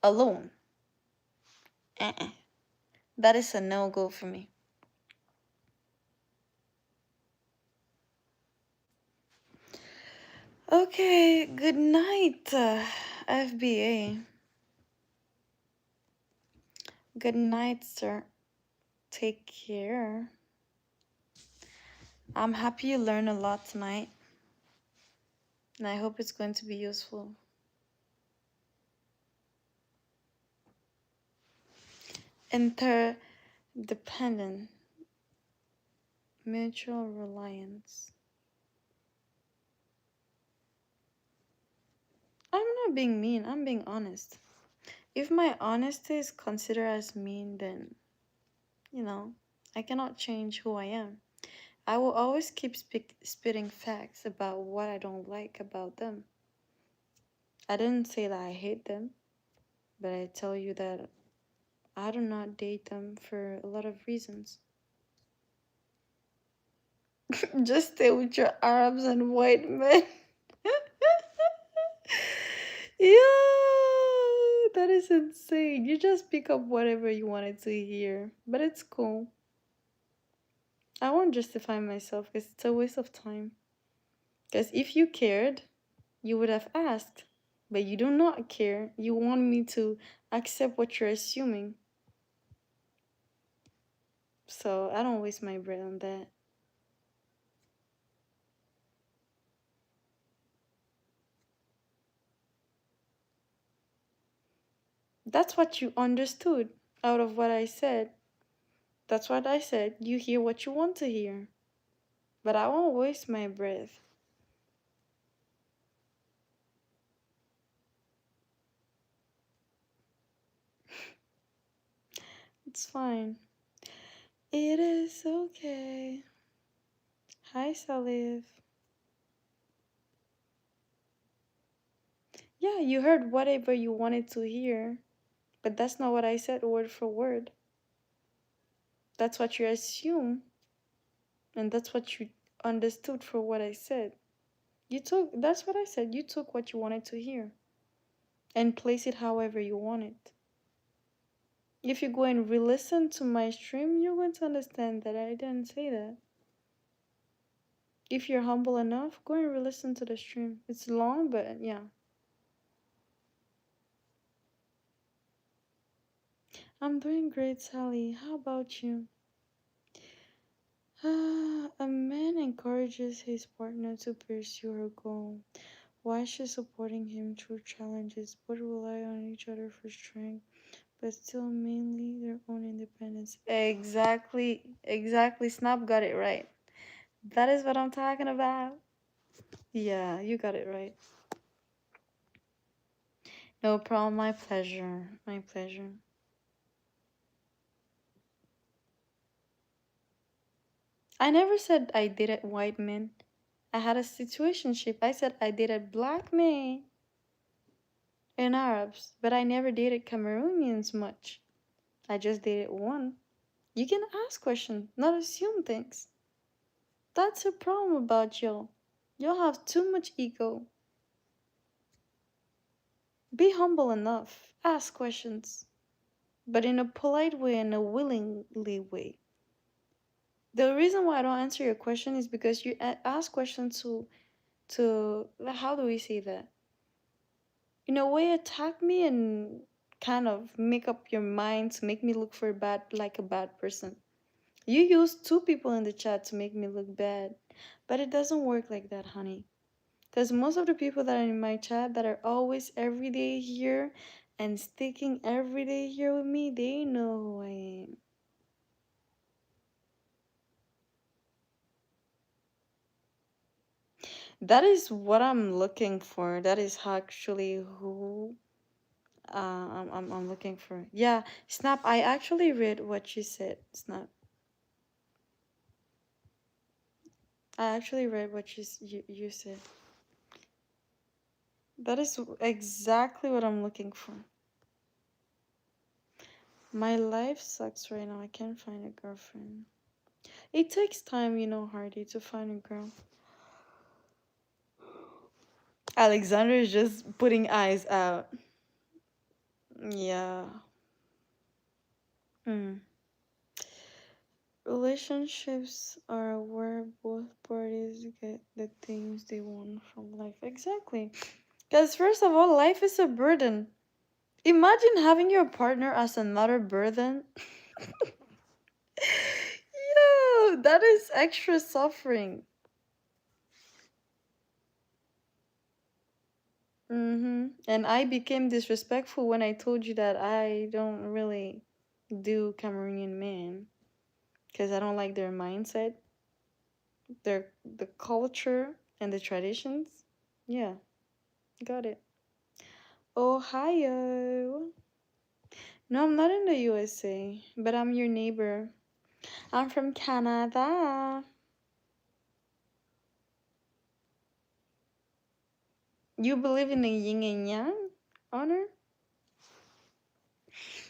alone, uh-uh. That is a no-go for me. Okay, good night, FBA. Good night, sir. Take care. I'm happy you learned a lot tonight, and I hope it's going to be useful. Interdependent, mutual reliance. I'm not being mean, I'm being honest. If my honesty is considered as mean, then, I cannot change who I am. I will always keep spitting facts about what I don't like about them. I didn't say that I hate them, but I tell you that I do not date them for a lot of reasons. Just stay with your Arabs and white men. Yeah, that is insane. You just pick up whatever you wanted to hear, but it's cool. I won't justify myself because it's a waste of time. Because if you cared, you would have asked. But you do not care. You want me to accept what you're assuming. So I don't waste my breath on that. That's what you understood out of what I said. That's what I said. You hear what you want to hear. But I won't waste my breath. It's fine. It is okay. Hi, Salif. Yeah, you heard whatever you wanted to hear. But that's not what I said word for word. That's what you assume. And that's what you understood for what I said. That's what I said. You took what you wanted to hear and place it however you want it. If you go and re-listen to my stream, you're going to understand that I didn't say that. If you're humble enough, go and re-listen to the stream. It's long, but yeah. I'm doing great, Sally. How about you? A man encourages his partner to pursue her goal. While she's supporting him through challenges, both rely on each other for strength, but still mainly their own independence. Exactly. Snap got it right. That is what I'm talking about. Yeah, you got it right. No problem. My pleasure. My pleasure. I never said I dated white men. I had a situationship. I said I dated black men. and Arabs, but I never dated Cameroonians much. I just dated one. You can ask questions, not assume things. That's a problem about y'all. Y'all have too much ego. Be humble enough. Ask questions, but in a polite way and a willingly way. The reason why I don't answer your question is because you ask questions to how do we say that? In a way, attack me and kind of make up your mind to make me look for bad like a bad person. You use two people in the chat to make me look bad, but it doesn't work like that, honey. Because most of the people that are in my chat that are always every day here and sticking every day here with me, they know who I am. That is what I'm looking for. That is actually who I'm looking for. Yeah, Snap, I actually read what you said, Snap. I actually read what you said. That is exactly what I'm looking for. My life sucks right now. I can't find a girlfriend. It takes time, you know, Hardy, to find a girl. Alexander is just putting eyes out. Yeah. Mm. Relationships are where both parties get the things they want from life. Exactly. Because, first of all, life is a burden. Imagine having your partner as another burden. Yo, that is extra suffering. And I became disrespectful when I told you that I don't really do Cameroonian men because I don't like their mindset, the culture and the traditions. Yeah, got it. Ohio. No, I'm not in the USA, but I'm your neighbor. I'm from Canada. You believe in the yin and yang, honor?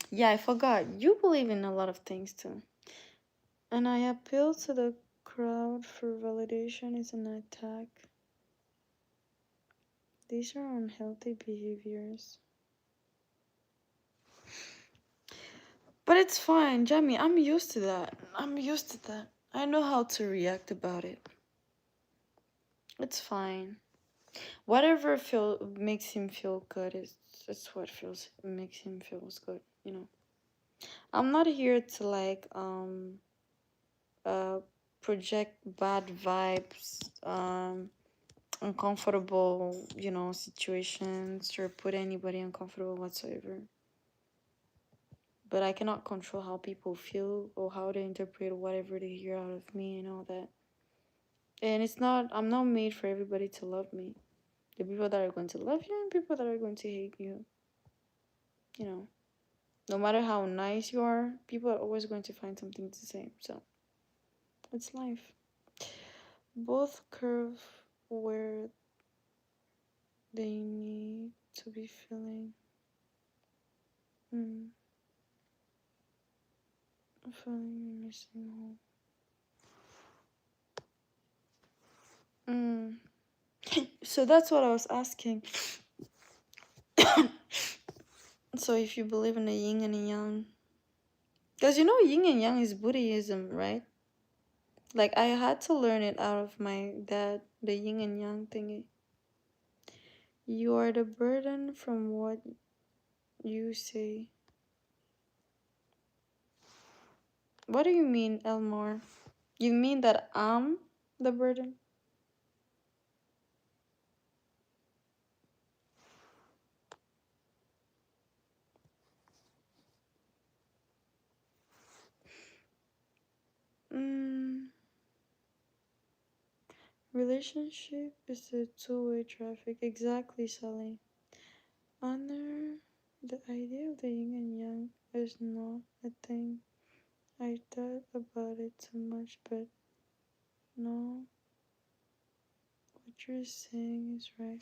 Yeah, I forgot. You believe in a lot of things too. And I appeal to the crowd for validation is an attack. These are unhealthy behaviors. But it's fine, Jamie. I'm used to that. I'm used to that. I know how to react about it. It's fine. Whatever makes him feel good is it's what makes him feels good, you know. I'm not here to uh project bad vibes, uncomfortable, you know, situations or put anybody uncomfortable whatsoever. But I cannot control how people feel or how they interpret whatever they hear out of me and all that. And I'm not made for everybody to love me. The people that are going to love you and people that are going to hate you. You know, no matter how nice you are, people are always going to find something to say. So, it's life. Both curve where they need to be feeling. Mm, feeling you're missing home. Mm. So that's what I was asking. So if you believe in the yin and the yang, because you know yin and yang is Buddhism, right? Like I had to learn it out of my dad, the yin and yang thingy. You are the burden from what you say. What do you mean, Elmore? You mean that I'm the burden? Mm, relationship is a two-way traffic. Exactly, Sally. Honor the idea of the yin and yang is not a thing. I thought about it too much, but no, what you're saying is right.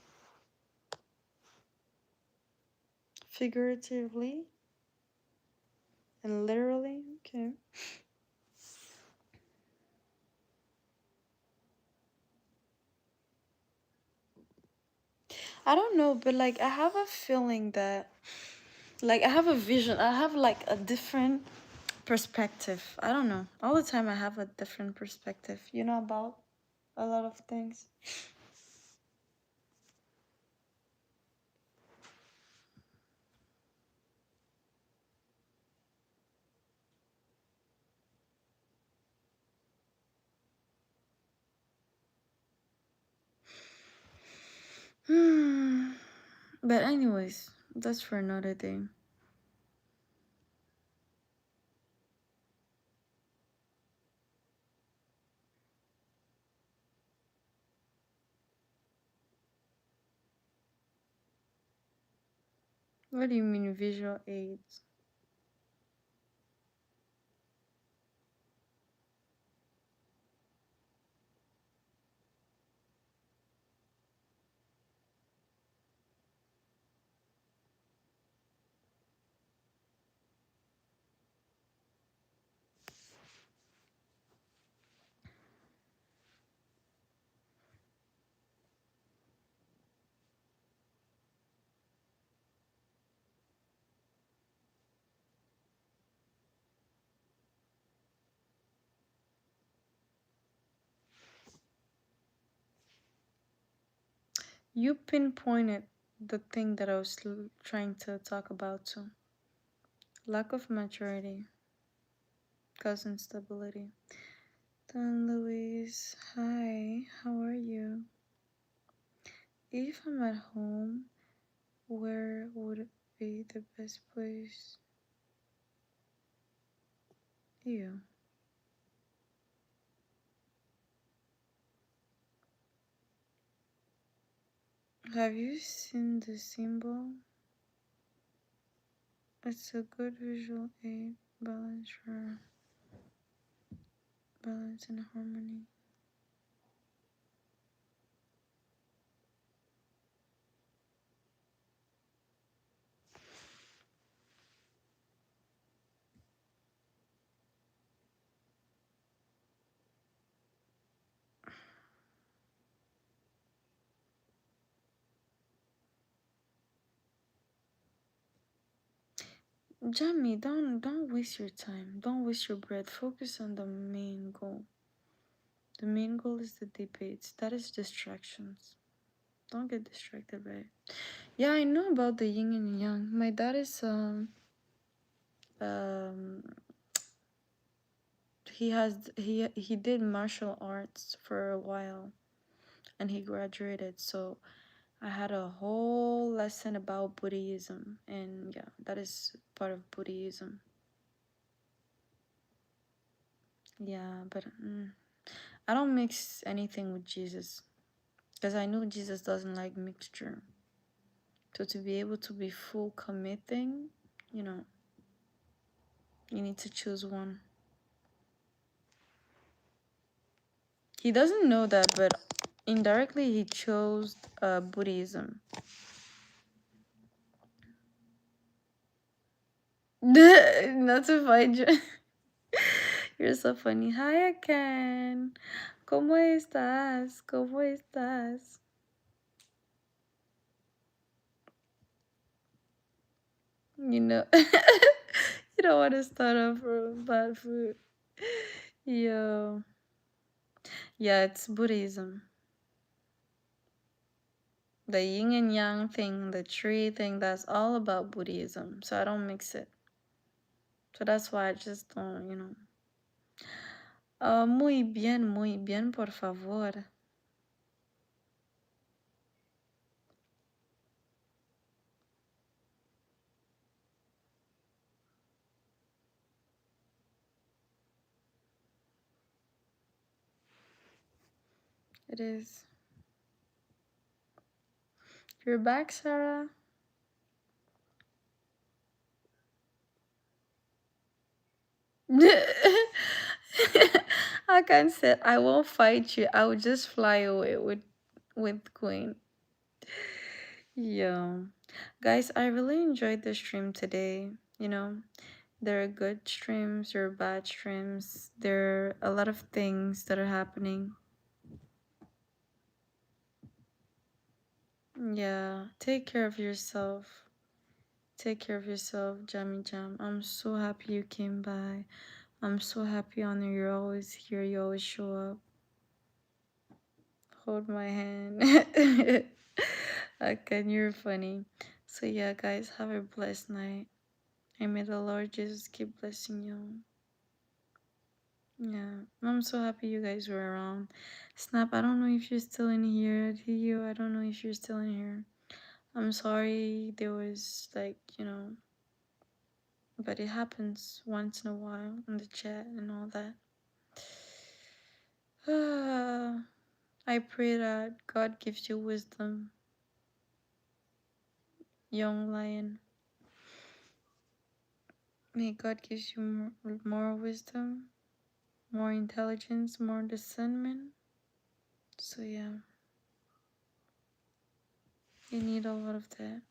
Figuratively and literally. Okay. I don't know, but like I have a feeling that like I have a vision. I have like a different perspective. I don't know. All the time I have a different perspective, about a lot of things. But anyways, that's for another day. What do you mean visual aids? You pinpointed the thing that I was trying to talk about too. Lack of maturity, cause instability. Don Louise, hi, how are you? If I'm at home, where would it be the best place? You. Have you seen the symbol? It's a good visual aid, balance and harmony. Jamie, don't waste your time. Don't waste your breath. Focus on the main goal. The main goal is the debates. That is distractions. Don't get distracted by it. Yeah, I know about the yin and yang. My dad is um he did martial arts for a while and he graduated, so I had a whole lesson about Buddhism, and yeah, that is part of Buddhism. Yeah, but I don't mix anything with Jesus because I know Jesus doesn't like mixture. So to be able to be full committing, you need to choose one. He doesn't know that, but indirectly he chose Buddhism. Not to find you. You're so funny. Hi, Akan. ¿Cómo estás? ¿Cómo estás? You know, you don't want to start off from bad food. Yo. Yeah, it's Buddhism. The yin and yang thing, the tree thing, that's all about Buddhism. So I don't mix it. So that's why I just don't. Muy bien, por favor. It is. You're back, Sarah? I can say I won't fight you. I will just fly away with Queen. Yeah. Guys, I really enjoyed the stream today. There are good streams, there are bad streams. There are a lot of things that are happening. Yeah, take care of yourself. Take care of yourself, Jammy Jam. I'm so happy you came by. I'm so happy, Honor, you're always here. You always show up. Hold my hand. Okay, you're funny. So yeah, guys, have a blessed night. And may the Lord Jesus keep blessing you. Yeah, I'm so happy you guys were around. Snap, I don't know if you're still in here. Dio, I don't know if you're still in here. I'm sorry there was but it happens once in a while in the chat and all that. I pray that God gives you wisdom, young lion. May God gives you more wisdom, more intelligence, more discernment. So yeah, you need a lot of that.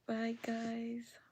Goodbye, guys.